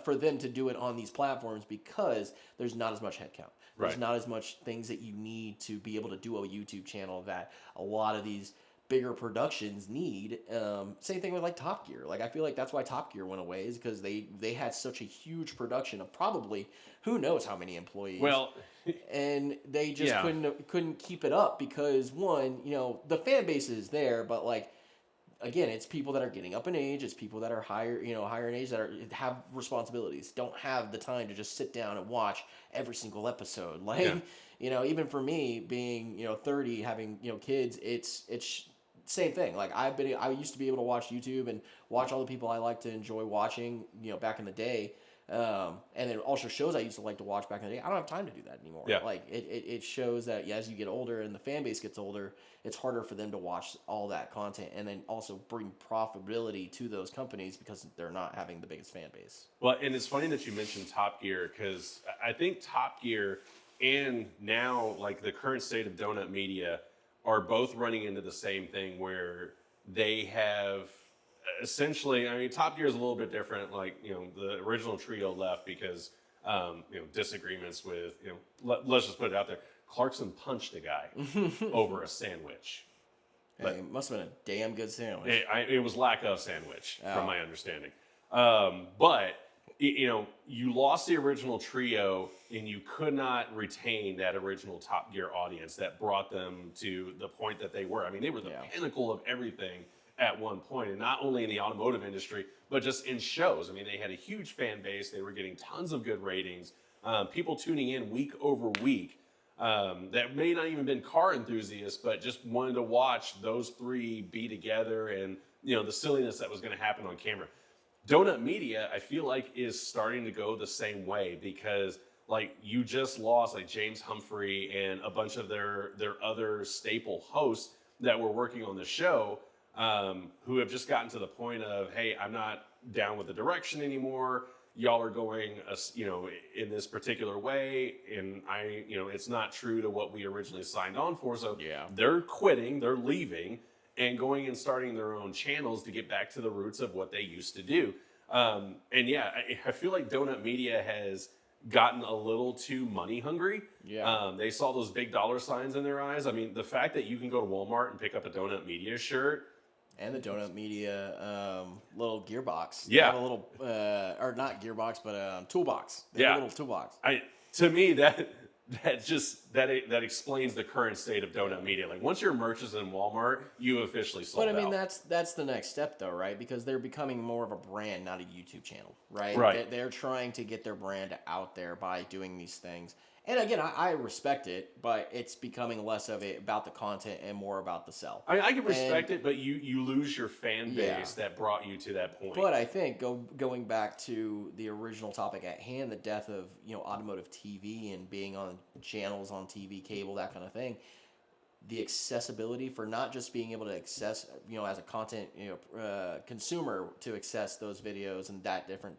for them to do it on these platforms because there's not as much headcount. There's not as much things that you need to be able to do a YouTube channel that a lot of these bigger productions need. Same thing with like Top Gear. Like I feel like that's why Top Gear went away, is because they had such a huge production of probably who knows how many employees.
Well,
and they just
yeah.
couldn't keep it up because one, the fan base is there, but like again, it's people that are getting up in age. It's people that are higher in age, that have responsibilities, don't have the time to just sit down and watch every single episode. Like, even for me being, 30, having, kids, it's same thing. Like I used to be able to watch YouTube and watch all the people I like to enjoy watching, back in the day. And then also shows I used to like to watch back in the day. I don't have time to do that anymore.
Yeah.
Like it shows that as you get older and the fan base gets older, it's harder for them to watch all that content and then also bring profitability to those companies because they're not having the biggest fan base.
Well, and it's funny that you mentioned Top Gear, because I think Top Gear and now like the current state of Donut Media are both running into the same thing, where they have essentially, I mean, Top Gear is a little bit different. Like, the original trio left because, disagreements with, let's just put it out there. Clarkson punched a guy over a sandwich.
Hey, it must have been a damn good sandwich.
It was lack of sandwich, from my understanding. But you lost the original trio, and you could not retain that original Top Gear audience that brought them to the point that they were. I mean, they were the pinnacle of everything at one point, and not only in the automotive industry, but just in shows. I mean, they had a huge fan base. They were getting tons of good ratings. People tuning in week over week that may not even been car enthusiasts, but just wanted to watch those three be together, and the silliness that was going to happen on camera. Donut Media, I feel like, is starting to go the same way, because like you just lost like James Humphrey and a bunch of their other staple hosts that were working on the show, who have just gotten to the point of, hey, I'm not down with the direction anymore. Y'all are going, in this particular way, and it's not true to what we originally signed on for. So they're quitting, they're leaving, and going and starting their own channels to get back to the roots of what they used to do. I feel like Donut Media has gotten a little too money hungry. They saw those big dollar signs in their eyes. I mean, the fact that you can go to Walmart and pick up a Donut Media shirt,
and the Donut Media little gearbox.
Yeah.
They have a little, or not gearbox, but toolbox. They have a little toolbox.
To me, that explains the current state of Donut Media. Like, once your merch is in Walmart, you officially sold out.
But I mean, that's the next step, though, right? Because they're becoming more of a brand, not a YouTube channel, right?
Right.
They're trying to get their brand out there by doing these things. And again, I respect it, but it's becoming less of it about the content and more about the sell.
I can respect it, but you lose your fan base that brought you to that point.
But I think going back to the original topic at hand, the death of automotive TV and being on channels on TV, cable, that kind of thing, the accessibility for not just being able to access, as a content consumer, to access those videos and that different,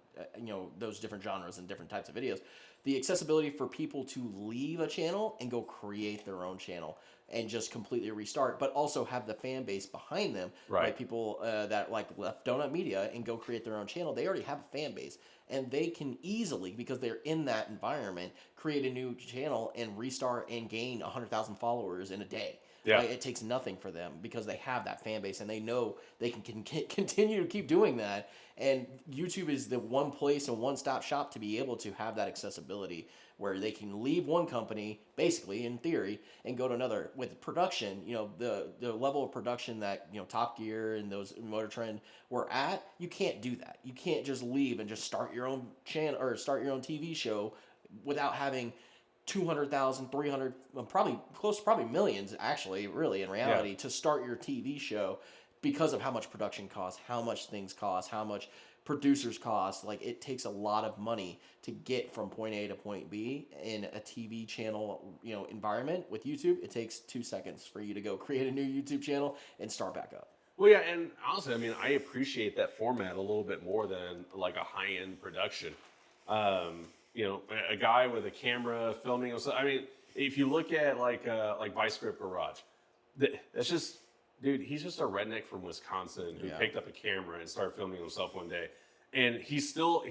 those different genres and different types of videos. The accessibility for people to leave a channel and go create their own channel and just completely restart, but also have the fan base behind them.
Right.
Like people that like left Donut Media and go create their own channel. They already have a fan base, and they can easily, because they're in that environment, create a new channel and restart and gain 100,000 followers in a day.
Yeah.
Right? It takes nothing for them because they have that fan base and they know they can continue to keep doing that. And YouTube is the one place and one-stop shop to be able to have that accessibility where they can leave one company, basically, in theory, and go to another. With production, the level of production that, Top Gear and those Motor Trend were at, you can't do that. You can't just leave and just start your own channel or start your own TV show without having 200,000, 300, probably millions, actually, really, in reality, to start your TV show, because of how much production costs, how much things cost, how much producers cost. Like, it takes a lot of money to get from point A to point B in a TV channel, environment. With YouTube, it takes 2 seconds for you to go create a new YouTube channel and start back up.
Well, yeah, and honestly, I mean, I appreciate that format a little bit more than like a high-end production. A guy with a camera filming himself. I mean, if you look at like Vice Grip Garage, that's just, dude, he's just a redneck from Wisconsin who picked up a camera and started filming himself one day. And he's still,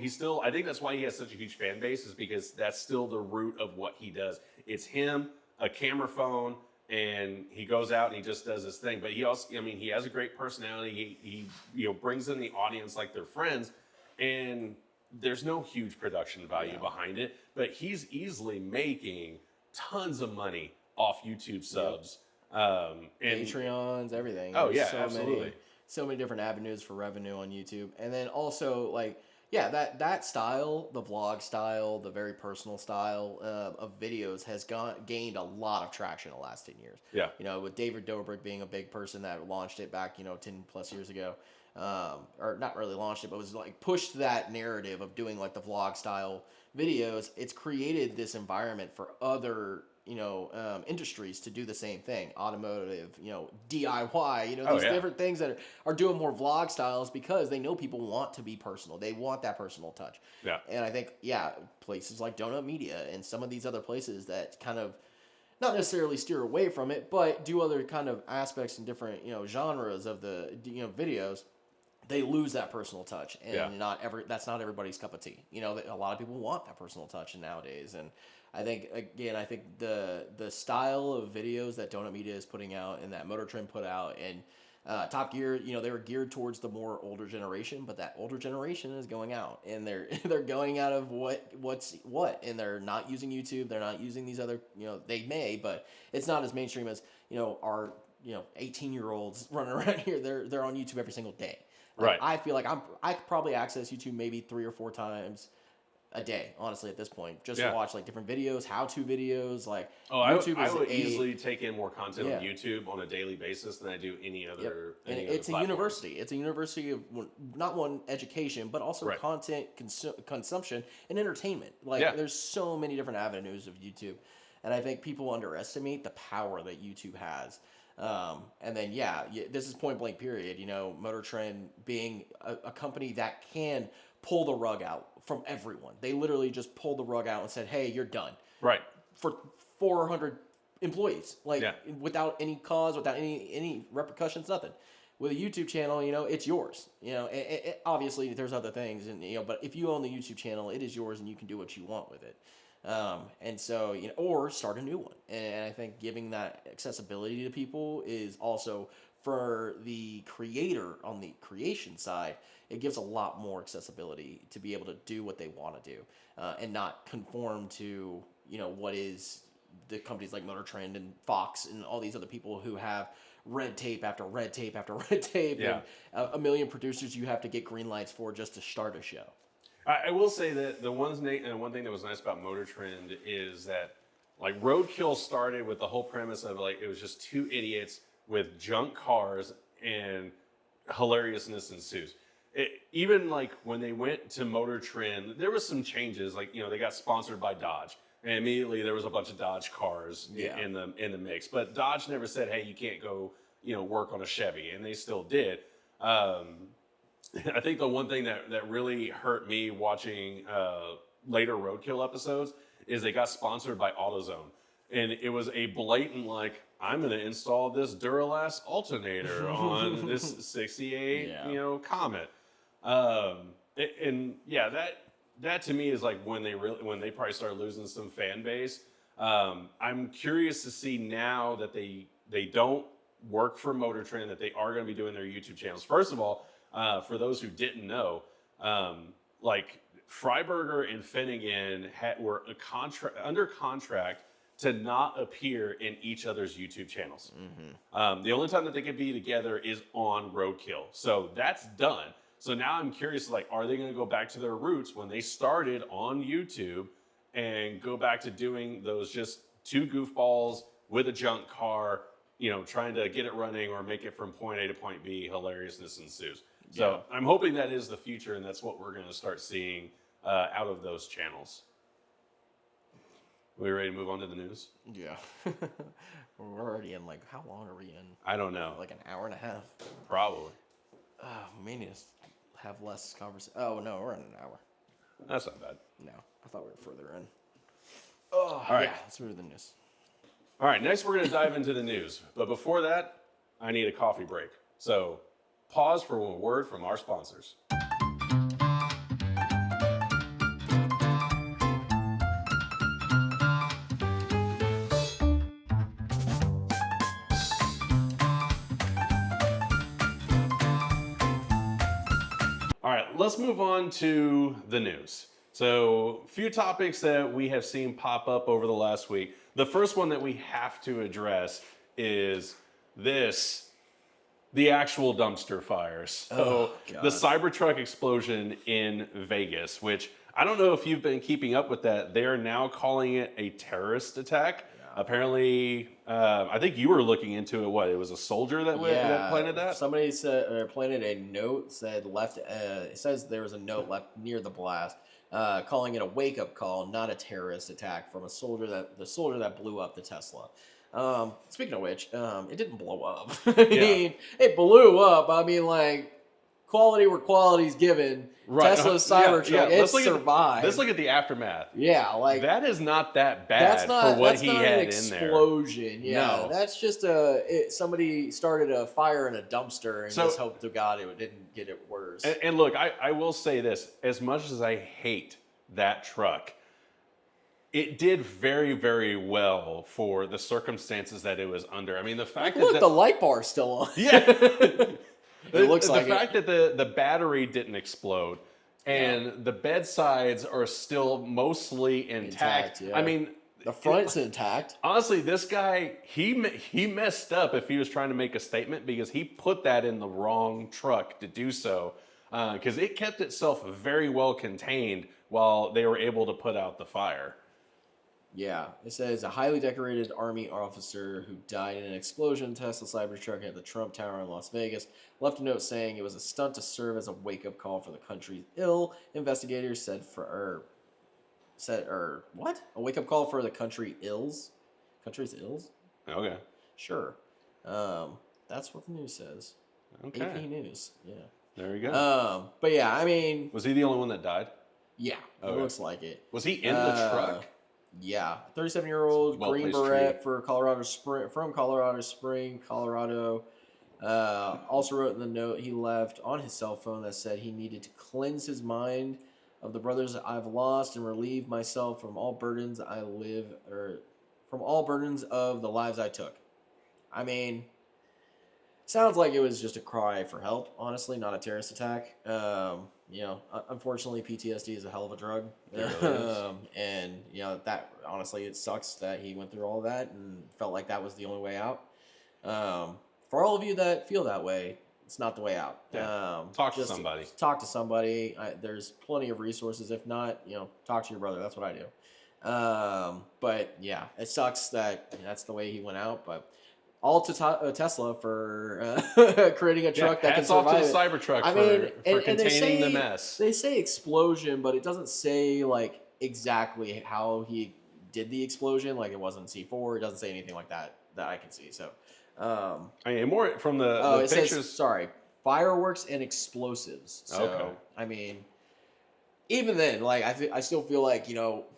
I think that's why he has such a huge fan base, is because that's still the root of what he does. It's him, a camera phone, and he goes out and he just does his thing. But he also, I mean, he has a great personality. He brings in the audience like they're friends, and there's no huge production value behind it. But he's easily making tons of money off YouTube subs. And
Patreons, everything.
Oh,
There's
yeah,
so
absolutely.
So many different avenues for revenue on YouTube. And then also, like, yeah, that style, the vlog style, the very personal style of videos has gained a lot of traction in the last 10 years.
Yeah.
You know, with David Dobrik being a big person that launched it back, 10 plus years ago. Or not really launched it, but was like pushed that narrative of doing like the vlog style videos. It's created this environment for other industries to do the same thing. Automotive, DIY, these different things that are doing more vlog styles because they know people want to be personal. They want that personal touch.
Yeah.
And I think, places like Donut Media and some of these other places that kind of not necessarily steer away from it, but do other kind of aspects and different, genres of the, videos, they lose that personal touch, and that's not everybody's cup of tea. A lot of people want that personal touch nowadays, and I think the style of videos that Donut Media is putting out and that Motor Trend put out and Top Gear, they were geared towards the more older generation, but that older generation is going out, and they're going out of what's what, and they're not using YouTube, they're not using these other, they may, but it's not as mainstream as our 18-year-olds running around here. They're on YouTube every single day. Like,
right.
I feel like I could probably access YouTube maybe 3 or 4 times a day, honestly, at this point, just to watch like different videos, how-to videos. Like,
YouTube I would easily take in more content on YouTube on a daily basis than I do any other.
And it's a university. It's a university of not one education, but also content consumption and entertainment. Like, there's so many different avenues of YouTube, and I think people underestimate the power that YouTube has. And then, this is point blank period, Motor Trend being a company that can pull the rug out from everyone. They literally just pulled the rug out and said, hey, you're done.
Right.
For 400 employees, without any cause, without any repercussions, nothing. With a YouTube channel, it's yours. Obviously there's other things, and but if you own the YouTube channel, it is yours, and you can do what you want with it. And so, or start a new one. And I think giving that accessibility to people is also, for the creator on the creation side, it gives a lot more accessibility to be able to do what they want to do, and not conform to, what is the companies like Motor Trend and Fox and all these other people who have red tape after red tape after red tape, and a million producers you have to get green lights for just to start a show.
I will say that the one thing that was nice about Motor Trend is that, like, Roadkill started with the whole premise of, like, it was just 2 idiots with junk cars and hilariousness ensues. Even like when they went to Motor Trend, there was some changes. Like, they got sponsored by Dodge, and immediately there was a bunch of Dodge cars in the mix. But Dodge never said, "Hey, you can't go, work on a Chevy," and they still did. I think the one thing that really hurt me watching later Roadkill episodes is they got sponsored by AutoZone. And it was a blatant, like, I'm going to install this Duralast alternator on this 68, Comet. That to me is like when they probably start losing some fan base. I'm curious to see now that they don't work for Motor Trend, that they are going to be doing their YouTube channels. First of all, for those who didn't know, like Freiberger and Finnegan were under contract to not appear in each other's YouTube channels. Mm-hmm. The only time that they could be together is on Roadkill. So that's done. So now I'm curious, like, are they going to go back to their roots when they started on YouTube and go back to doing those just 2 goofballs with a junk car, trying to get it running or make it from point A to point B, hilariousness ensues. So I'm hoping that is the future, and that's what we're going to start seeing out of those channels. Are we ready to move on to the news?
Yeah. We're already in, like, how long are we in?
I don't know.
Like an hour and a half.
Probably.
We need to have less conversation. Oh, no, we're in an hour.
That's not bad.
No, I thought we were further in. Oh, all right. Yeah, let's move to the news.
All right, next we're going to dive into the news. But before that, I need a coffee break. So pause for a word from our sponsors. let's move on to the news. So, a few topics that we have seen pop up over the last week. The first one that we have to address is the actual dumpster fire. So, the Cybertruck explosion in Vegas, which I don't know if you've been keeping up with that. They are now calling it a terrorist attack. Apparently, I think you were looking into it. What? It was a soldier that planted that?
Somebody said, or planted a note, said left, it says there was a note left near the blast, calling it a wake-up call, not a terrorist attack from the soldier that blew up the Tesla. Speaking of which, it didn't blow up. I mean, it blew up. I mean, like, quality where quality's given.
Right.
Tesla Cybertruck, it survived.
Let's look at the aftermath.
Yeah, like
that is not that bad for what he had in there.
That's not an explosion. Yeah,
No.
that's just somebody started a fire in a dumpster and just hoped to God it didn't get it worse.
And look, I will say this: as much as I hate that truck, it did very, very well for the circumstances that it was under. I mean, the fact that
the light bar's still on.
Yeah.
It looks like
the fact that the battery didn't explode and the bedsides are still mostly intact.
Yeah.
I mean,
the front's intact.
Honestly, this guy, he messed up if he was trying to make a statement because he put that in the wrong truck to do so. Because it kept itself very well contained while they were able to put out the fire.
Yeah, it says a highly decorated Army officer who died in an explosion Tesla Cybertruck at the Trump Tower in Las Vegas left a note saying it was a stunt to serve as a wake-up call for the country's ill. Investigators said what? A wake-up call for the country's ills? Country's ills?
Okay.
Sure. That's what the news says.
Okay.
AP News. Yeah.
There you go.
But yeah, I mean,
was he the only one that died?
Yeah, it looks like it.
Was he in the truck?
Yeah, 37-year-old Green Beret from Colorado Spring, Colorado. Also wrote in the note he left on his cell phone that said he needed to cleanse his mind of the brothers I've lost and relieve myself from all burdens from all burdens of the lives I took. I mean, sounds like it was just a cry for help, honestly, not a terrorist attack. Unfortunately, PTSD is a hell of a drug. And, that honestly, it sucks that he went through all that and felt like that was the only way out. For all of you that feel that way, it's not the way out.
Yeah. Talk to somebody.
Talk to somebody. There's plenty of resources. If not, talk to your brother. That's what I do. But yeah, it sucks that that's the way he went out. But all to Tesla for creating a truck that can survive.
Hats off to the Cybertruck for containing the mess.
They say explosion, but it doesn't say like exactly how he did the explosion. Like it wasn't C4. It doesn't say anything like that I can see. So,
I mean, more from the
it
pictures.
Says, fireworks and explosives. So,
okay.
I mean, even then, like I still feel like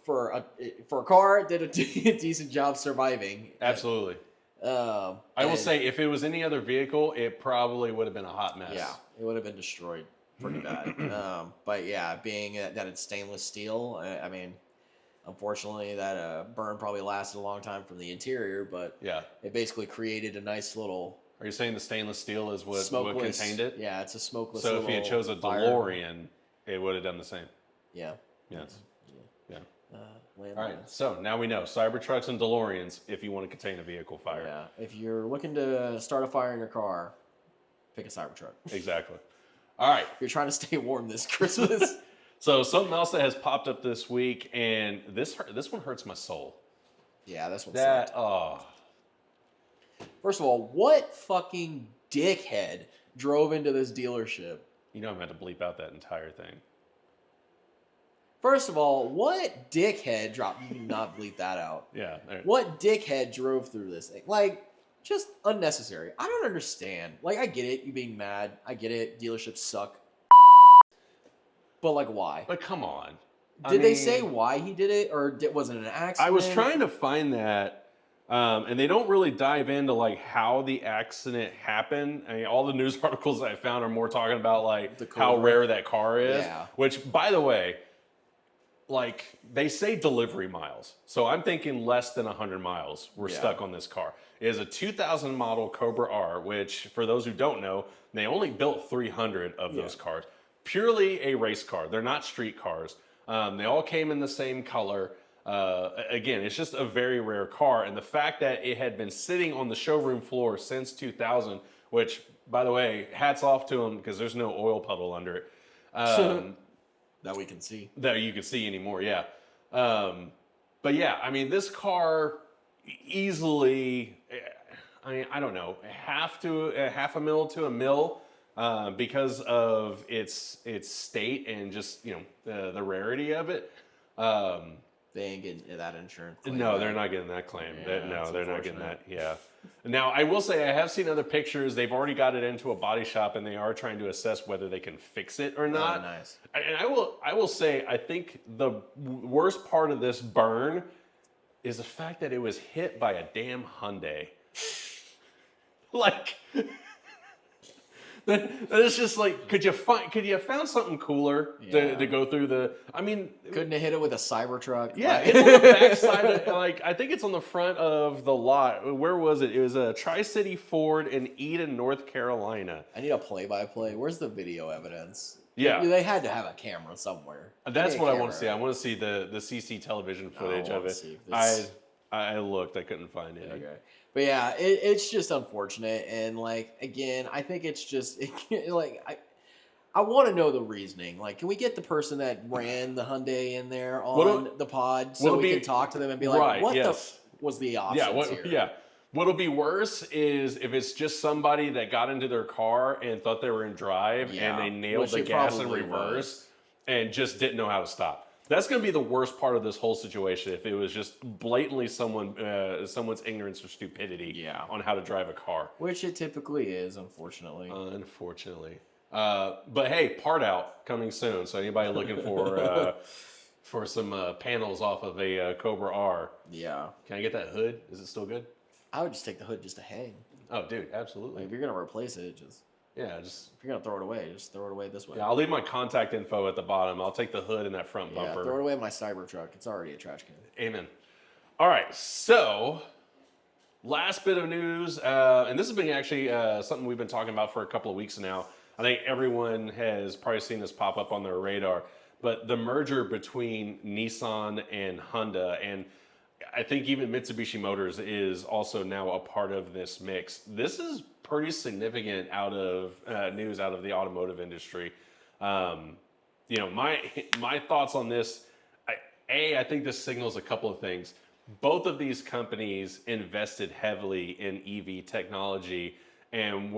for a car, it did a decent job surviving.
Absolutely. I will say, if it was any other vehicle, it probably would have been a hot mess.
Yeah, it would have been destroyed pretty bad. But yeah, being that it's stainless steel, I mean, unfortunately, that burn probably lasted a long time from the interior. But
yeah,
it basically created a nice little.
Are you saying the stainless steel is what contained it?
Yeah, it's a smokeless.
So if he had chose a DeLorean, it would have done the same.
Yeah.
Yes. Yeah. All
right,
so now we know Cybertrucks and DeLoreans if you want to contain a vehicle fire.
Yeah, if you're looking to start a fire in your car, pick a Cybertruck.
Exactly. All right.
If you're trying to stay warm this Christmas.
So something else that has popped up this week, and this one hurts my soul.
Yeah, this one sucked. First of all, what fucking dickhead drove into this dealership?
I'm going to have to bleep out that entire thing.
First of all, what dickhead dropped? You do not bleep that out.
Yeah.
What dickhead drove through this thing? Like, just unnecessary. I don't understand. Like, I get it. You being mad. I get it. Dealerships suck. But, like, why?
But come on.
Did they say why he did it? Or was it an accident?
I was trying to find that. And they don't really dive into, like, how the accident happened. I mean, all the news articles I found are more talking about, like, how rare that car is.
Yeah.
Which, by the way, like, they say delivery miles. So I'm thinking less than 100 miles were stuck on this car. It is a 2000 model Cobra R, which, for those who don't know, they only built 300 of those cars. purely a race car. They're not street cars. They all came in the same color. Again, it's just a very rare car. And the fact that it had been sitting on the showroom floor since 2000, which, by the way, hats off to them because there's no oil puddle under it.
That we can see.
That you can see anymore, yeah. But yeah, I mean, this car easily, I mean, I don't know, half a mil to a mil because of its state and just, you know, the rarity of it.
They ain't getting that insurance claim.
No, they're not getting that claim.
Yeah,
No, they're not getting that. Yeah. Now, I will say I have seen other pictures. They've already got it into a body shop, and they are trying to assess whether they can fix it or not.
Oh, nice.
And I will say, I think the worst part of this burn is the fact that it was hit by a damn Hyundai. Like, that is just like, could you have found something cooler to go through the? I mean,
couldn't have hit it with a Cybertruck.
Yeah, it's on the backside. Like, I think it's on the front of the lot. Where was it? It was a Tri-City Ford in Eden, North Carolina.
I need a play-by-play. Where's the video evidence?
Yeah,
they had to have a camera somewhere.
That's what I want to see. I want to see the CC television footage of it. I looked. I couldn't find it.
Okay. But yeah, it's just unfortunate, and like again, I think it's just like I want to know the reasoning. Like, can we get the person that ran the Hyundai in there on the pod so we can talk to them and be like, what was the options here?
Yeah. What'll be worse is if it's just somebody that got into their car and thought they were in drive and they nailed the gas in reverse and just didn't know how to stop. That's going to be the worst part of this whole situation if it was just blatantly someone's ignorance or stupidity on how to drive a car.
Which it typically is, unfortunately.
But hey, part out coming soon. So anybody looking for some panels off of a Cobra R.
Yeah.
Can I get that hood? Is it still good?
I would just take the hood just to hang.
Oh, dude, absolutely.
Like, if you're going to replace it, if you're going to throw it away, just throw it away this way.
Yeah, I'll leave my contact info at the bottom. I'll take the hood and that front bumper.
Throw it away in my Cybertruck. It's already a trash can.
Amen. All right, so last bit of news, and this has been actually something we've been talking about for a couple of weeks now. I think everyone has probably seen this pop up on their radar, but the merger between Nissan and Honda, and I think even Mitsubishi Motors is also now a part of this mix. This is pretty significant news out of the automotive industry. You know, my thoughts on this. I think this signals a couple of things. Both of these companies invested heavily in EV technology, and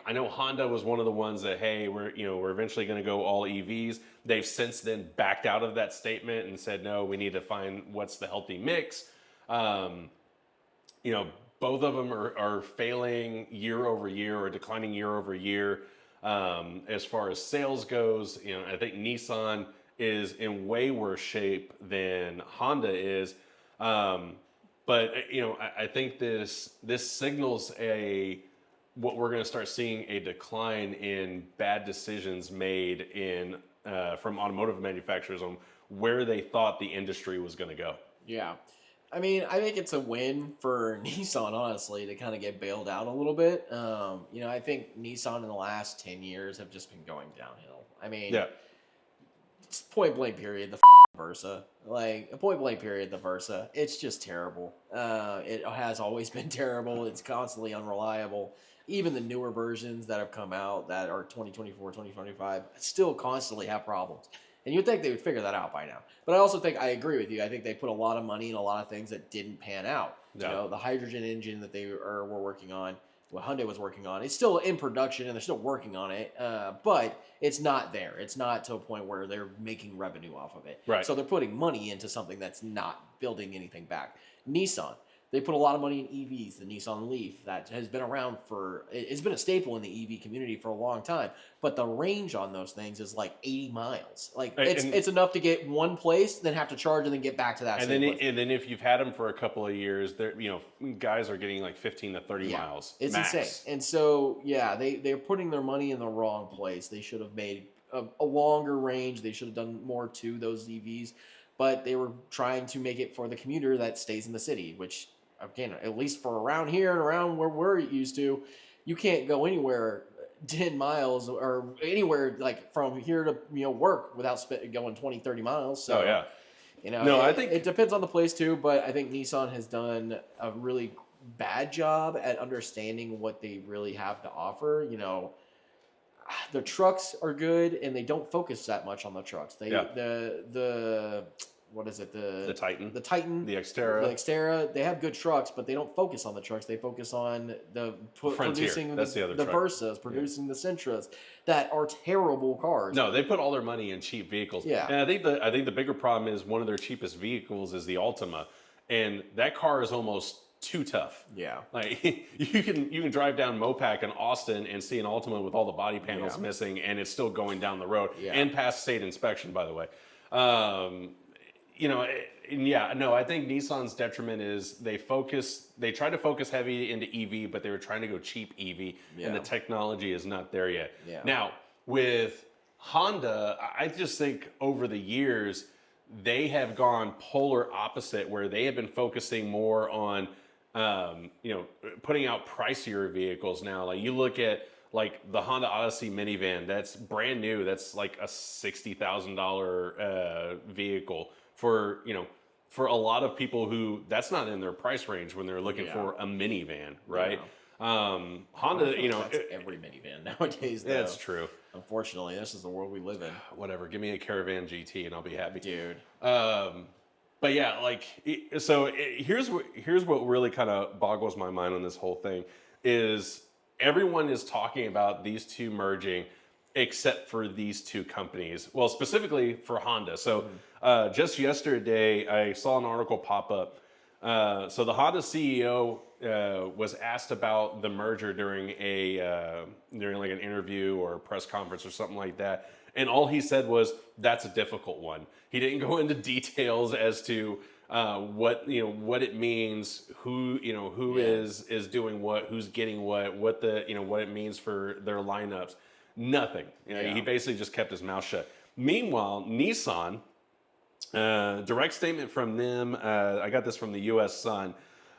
I know Honda was one of the ones that, hey, we're eventually going to go all EVs. They've since then backed out of that statement and said, no, we need to find what's the healthy mix. You know, both of them are failing year over year or declining year over year. As far as sales goes, you know, I think Nissan is in way worse shape than Honda is. But you know, I think this signals what we're going to start seeing a decline in bad decisions made from automotive manufacturers on where they thought the industry was going to go.
Yeah. I mean, I think it's a win for Nissan, honestly, to kind of get bailed out a little bit. You know, I think Nissan in the last 10 years have just been going downhill. I mean, it's point blank period, the Versa. Like, a point blank period, the Versa. It's just terrible. It has always been terrible. It's constantly unreliable. Even the newer versions that have come out that are 2024, 2025 still constantly have problems. And you'd think they would figure that out by now. But I also think, I agree with you, I think they put a lot of money in a lot of things that didn't pan out. Yeah. You know, the hydrogen engine that they were working on, what Hyundai was working on, it's still in production and they're still working on it, but it's not there. It's not to a point where they're making revenue off of it.
Right.
So they're putting money into something that's not building anything back. Nissan, they put a lot of money in EVs, the Nissan Leaf, that has been around it's been a staple in the EV community for a long time, but the range on those things is like 80 miles. Like, it's enough to get one place, then have to charge and then get back to that same place.
And then if you've had them for a couple of years, guys are getting like 15 to 30 miles.
It's
max.
insane. And so, they're putting their money in the wrong place. They should have made a longer range. They should have done more to those EVs, but they were trying to make it for the commuter that stays in the city, which, again, at least for around here and around where we're used to, you can't go anywhere 10 miles or anywhere like from here to work without going 20, 30 miles. So,
Oh yeah.
No,
I think
it depends on the place too, but I think Nissan has done a really bad job at understanding what they really have to offer. The trucks are good and they don't focus that much on the trucks. The what is it?
the Titan,
The Titan,
the Xterra,
they have good trucks, but they don't focus on the trucks. They focus on producing
That's the other truck.
Versas, producing the Sentras that are terrible cars.
No, they put all their money in cheap vehicles.
Yeah.
And I think the bigger problem is one of their cheapest vehicles is the Altima, and that car is almost too tough.
Yeah.
Like you can drive down Mopac in Austin and see an Altima with all the body panels missing, and it's still going down the road and past state inspection, by the way. I think Nissan's detriment is they try to focus heavy into EV, but they were trying to go cheap EV, and the technology is not there yet.
Yeah.
Now, with Honda, I just think over the years, they have gone polar opposite, where they have been focusing more on, putting out pricier vehicles now. Like you look at like the Honda Odyssey minivan, that's brand new. That's like a $60,000 vehicle for a lot of people who that's not in their price range when they're looking for a minivan, right? Honda,
that's every minivan nowadays. Though.
That's true.
Unfortunately, this is the world we live in.
Whatever, give me a Caravan GT and I'll be happy,
dude.
But yeah, here's what really kind of boggles my mind on this whole thing is everyone is talking about these two merging except for these two companies. Well, specifically for Honda. So just yesterday, I saw an article pop up. So the Honda CEO was asked about the merger during like an interview or a press conference or something like that. And all he said was, that's a difficult one. He didn't go into details as to what it means, who is doing what, who's getting what it means for their lineups. Nothing. He basically just kept his mouth shut. Meanwhile, Nissan, direct statement from them. I got this from the U.S. Sun.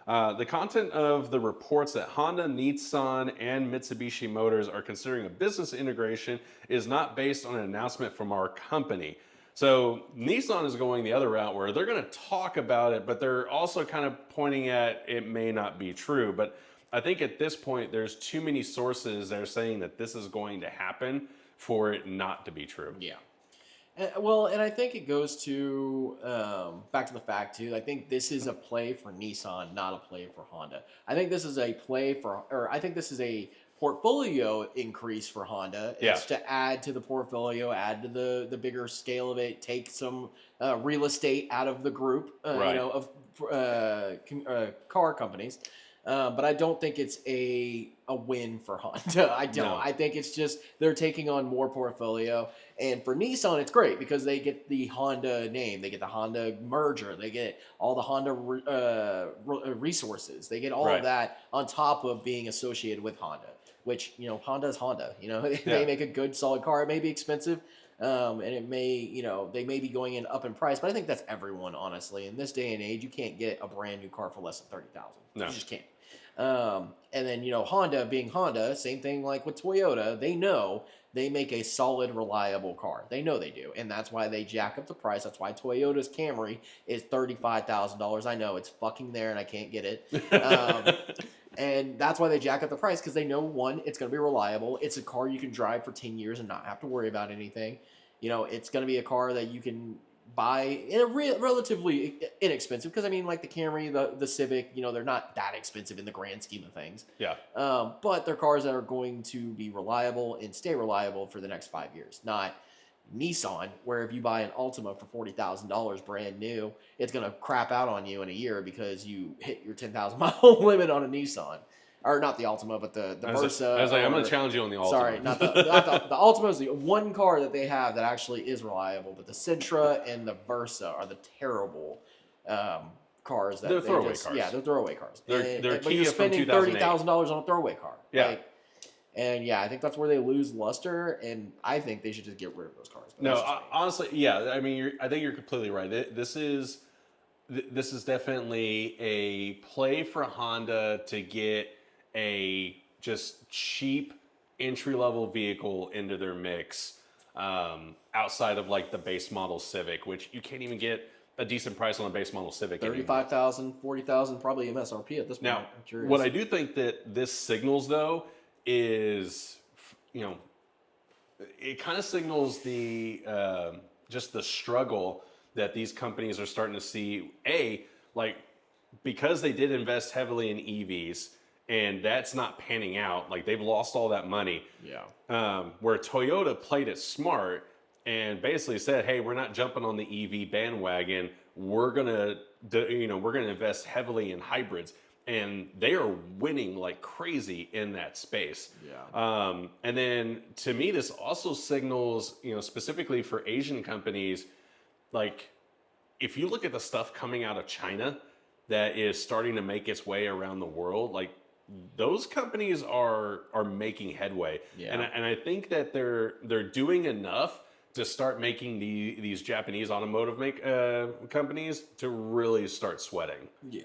The content of the reports that Honda, Nissan, and Mitsubishi Motors are considering a business integration is not based on an announcement from our company. So Nissan is going the other route where they're going to talk about it, but they're also kind of pointing at it may not be true. But I think at this point, there's too many sources that are saying that this is going to happen for it not to be true.
Yeah. And I think it goes to back to the fact too. I think this is a play for Nissan, not a play for Honda. I think this is a portfolio increase for Honda. It's to add to the portfolio, add to the bigger scale of it, take some real estate out of the group, of car companies. But I don't think it's a win for Honda. I don't. No. I think it's just they're taking on more portfolio. And for Nissan, it's great because they get the Honda name. They get the Honda merger. They get all the Honda resources. They get all of that on top of being associated with Honda, which, Honda's Honda. They make a good, solid car. It may be expensive. And it may, they may be going up in price, but I think that's everyone, honestly. In this day and age, you can't get a brand new car for less than $30,000. No. You just can't. And then, Honda being Honda, same thing like with Toyota, they know they make a solid, reliable car. They know they do. And that's why they jack up the price. That's why Toyota's Camry is $35,000. I know it's fucking there and I can't get it. And that's why they jack up the price, because they know, one, it's going to be reliable. It's a car you can drive for 10 years and not have to worry about anything. It's going to be a car that you can buy in a relatively inexpensive, because like the Camry, the Civic, they're not that expensive in the grand scheme of things.
Yeah.
But they're cars that are going to be reliable and stay reliable for the next 5 years. Not Nissan, where if you buy an Altima for $40,000 brand new, it's going to crap out on you in a year because you hit your 10,000 mile limit on a Nissan. Or not the Altima, but the Versa.
I'm going to challenge you on the Altima.
Sorry, not the Altima is the one car that they have that actually is reliable, but the Sentra and the Versa are the terrible cars. They're
throwaway cars.
Yeah, they're throwaway cars.
But
you're spending $30,000 on a throwaway car.
Yeah.
I think that's where they lose luster, and I think they should just get rid of those cars.
No, honestly, yeah. I think you're completely right. This is definitely a play for Honda to get a just cheap entry-level vehicle into their mix, outside of like the base model Civic, which you can't even get a decent price on a base model Civic anymore.
35,000, 40,000, probably MSRP at this point.
Now,
I'm curious.
what I do think that this signals, though, is, it kind of signals the just the struggle that these companies are starting to see. Because they did invest heavily in EVs, and that's not panning out. Like, they've lost all that money.
Yeah.
Where Toyota played it smart and basically said, "Hey, we're not jumping on the EV bandwagon. We're gonna invest heavily in hybrids." And they are winning like crazy in that space.
Yeah.
And then to me, this also signals, specifically for Asian companies, like if you look at the stuff coming out of China that is starting to make its way around the world, like those companies are making headway.
Yeah.
And I think that they're doing enough to start making these Japanese automotive companies to really start sweating.
Yeah.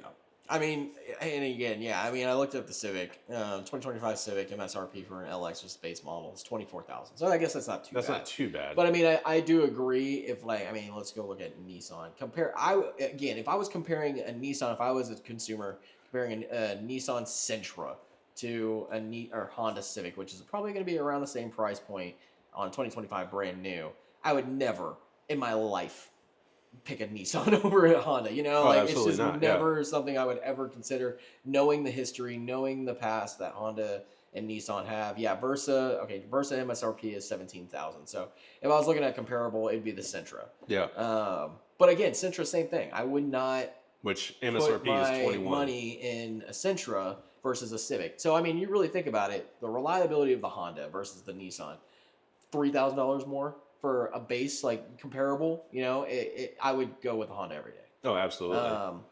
I mean, and again, yeah. I mean, I looked up the Civic, 2025 Civic MSRP for an LX with base model. It's 24,000. So I guess that's not too bad.
That's not too bad.
But I mean, I do agree. If let's go look at Nissan. If I was comparing a Nissan, if I was a consumer comparing a Nissan Sentra to a Honda Civic, which is probably going to be around the same price point on 2025 brand new, I would never in my life pick a Nissan over a Honda, it's just never something I would ever consider, knowing the history, knowing the past that Honda and Nissan have. Yeah, Versa MSRP is 17,000. So if I was looking at comparable, it'd be the Sentra.
Yeah.
But again, Sentra, same thing. I would not
which MSRP is 21.
Money in a Sentra versus a Civic. So I mean, you really think about it, the reliability of the Honda versus the Nissan, $3,000 more for a base like comparable, I would go with the Honda every day.
Oh, absolutely.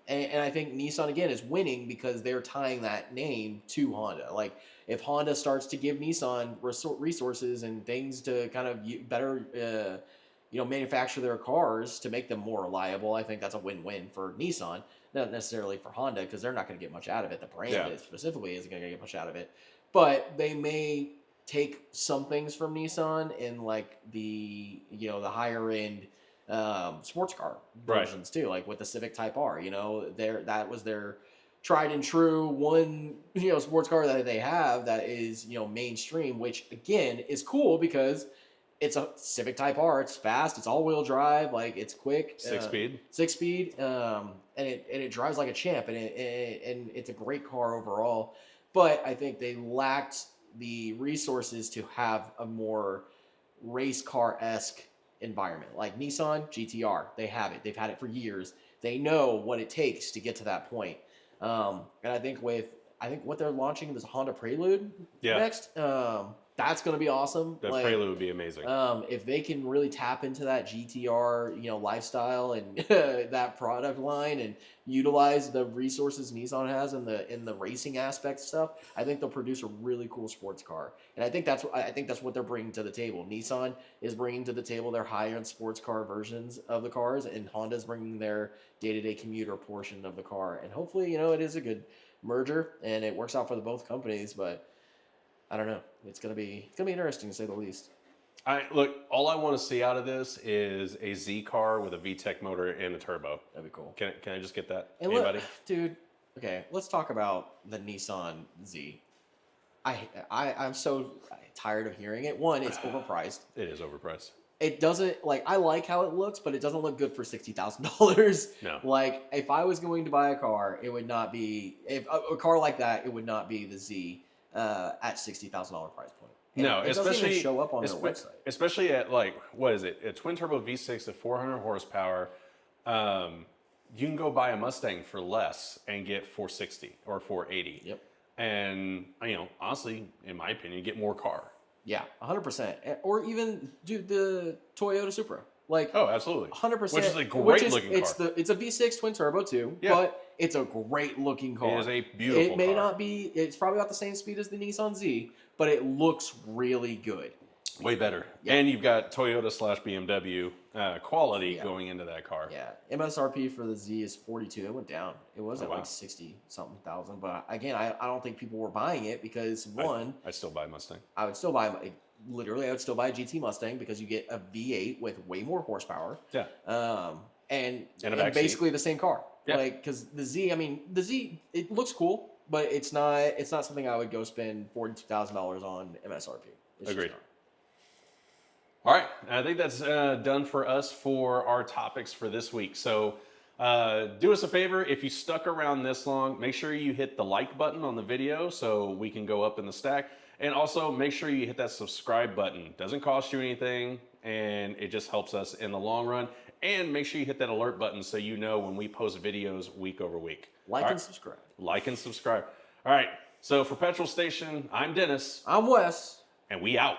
And I think Nissan again is winning because they're tying that name to Honda. Like if Honda starts to give Nissan resources and things to kind of better, manufacture their cars to make them more reliable, I think that's a win-win for Nissan, not necessarily for Honda because they're not going to get much out of it. The brand specifically isn't going to get much out of it, but they may take some things from Nissan in like the higher end sports car versions too, like with the Civic Type R. That was their tried and true one sports car that they have that is mainstream, which again is cool because it's a Civic Type R. It's fast. It's all-wheel drive. Like it's quick. 6-speed. And it drives like a champ. And it's a great car overall. But I think they lacked the resources to have a more race car-esque environment. Like Nissan GTR, they have it. They've had it for years. They know what it takes to get to that point. And I think what they're launching is Honda Prelude next. That's going to be awesome.
That Prelude would be amazing.
If they can really tap into that GTR, lifestyle and that product line and utilize the resources Nissan has in the racing aspect stuff, I think they'll produce a really cool sports car. And I think that's what they're bringing to the table. Nissan is bringing to the table their high-end sports car versions of the cars, and Honda's bringing their day-to-day commuter portion of the car. And hopefully, it is a good merger and it works out for both companies, but I don't know. It's gonna be interesting to say the least.
All I want to see out of this is a Z car with a VTEC motor and a turbo.
That'd be cool.
Can I just get that?
Anybody? Dude, okay, let's talk about the Nissan Z. I'm so tired of hearing it. One, it's overpriced.
It is overpriced.
It doesn't I like how it looks, but it doesn't look good for $60,000.
No.
Like if I was going to buy a car, it would not be a car like that. It would not be the Z. At $60,000 price point. And
no,
it
especially
doesn't even show up on their website.
Especially at what is it? A twin turbo V6 at 400 horsepower. You can go buy a Mustang for less and get 460 or 480.
Yep.
And honestly, in my opinion, get more car.
Yeah, 100%. Or even do the Toyota Supra.
Absolutely.
100%.
Which is a great looking car.
It's a V6 twin turbo too, but it's a great looking car.
It is a beautiful car.
It may not be, it's probably about the same speed as the Nissan Z, but it looks really good.
Way better.
Yeah.
And you've got Toyota / BMW quality
Yeah.
going into that car.
Yeah, MSRP for the Z is 42. It went down. It was at
wow.
like 60 something thousand. But again, I don't think people were buying it because
I still buy Mustang.
I would still buy literally I would still buy a GT Mustang because you get a V8 with way more horsepower.
Yeah.
And
a back
basically
seat.
the same car.
Yeah.
Like because the Z it looks cool, but it's not something I would go spend $42,000 on MSRP. It's
Agreed.
just not.
All right, I think that's done for us for our topics for this week. So do us a favor, if you stuck around this long, make sure you hit the like button on the video so we can go up in the stack. And also make sure you hit that subscribe button. Doesn't cost you anything and it just helps us in the long run. And make sure you hit that alert button so you know when we post videos week over week.
Like and subscribe.
Like and subscribe. All right, so for Petrol Station, I'm Dennis.
I'm Wes.
And we out.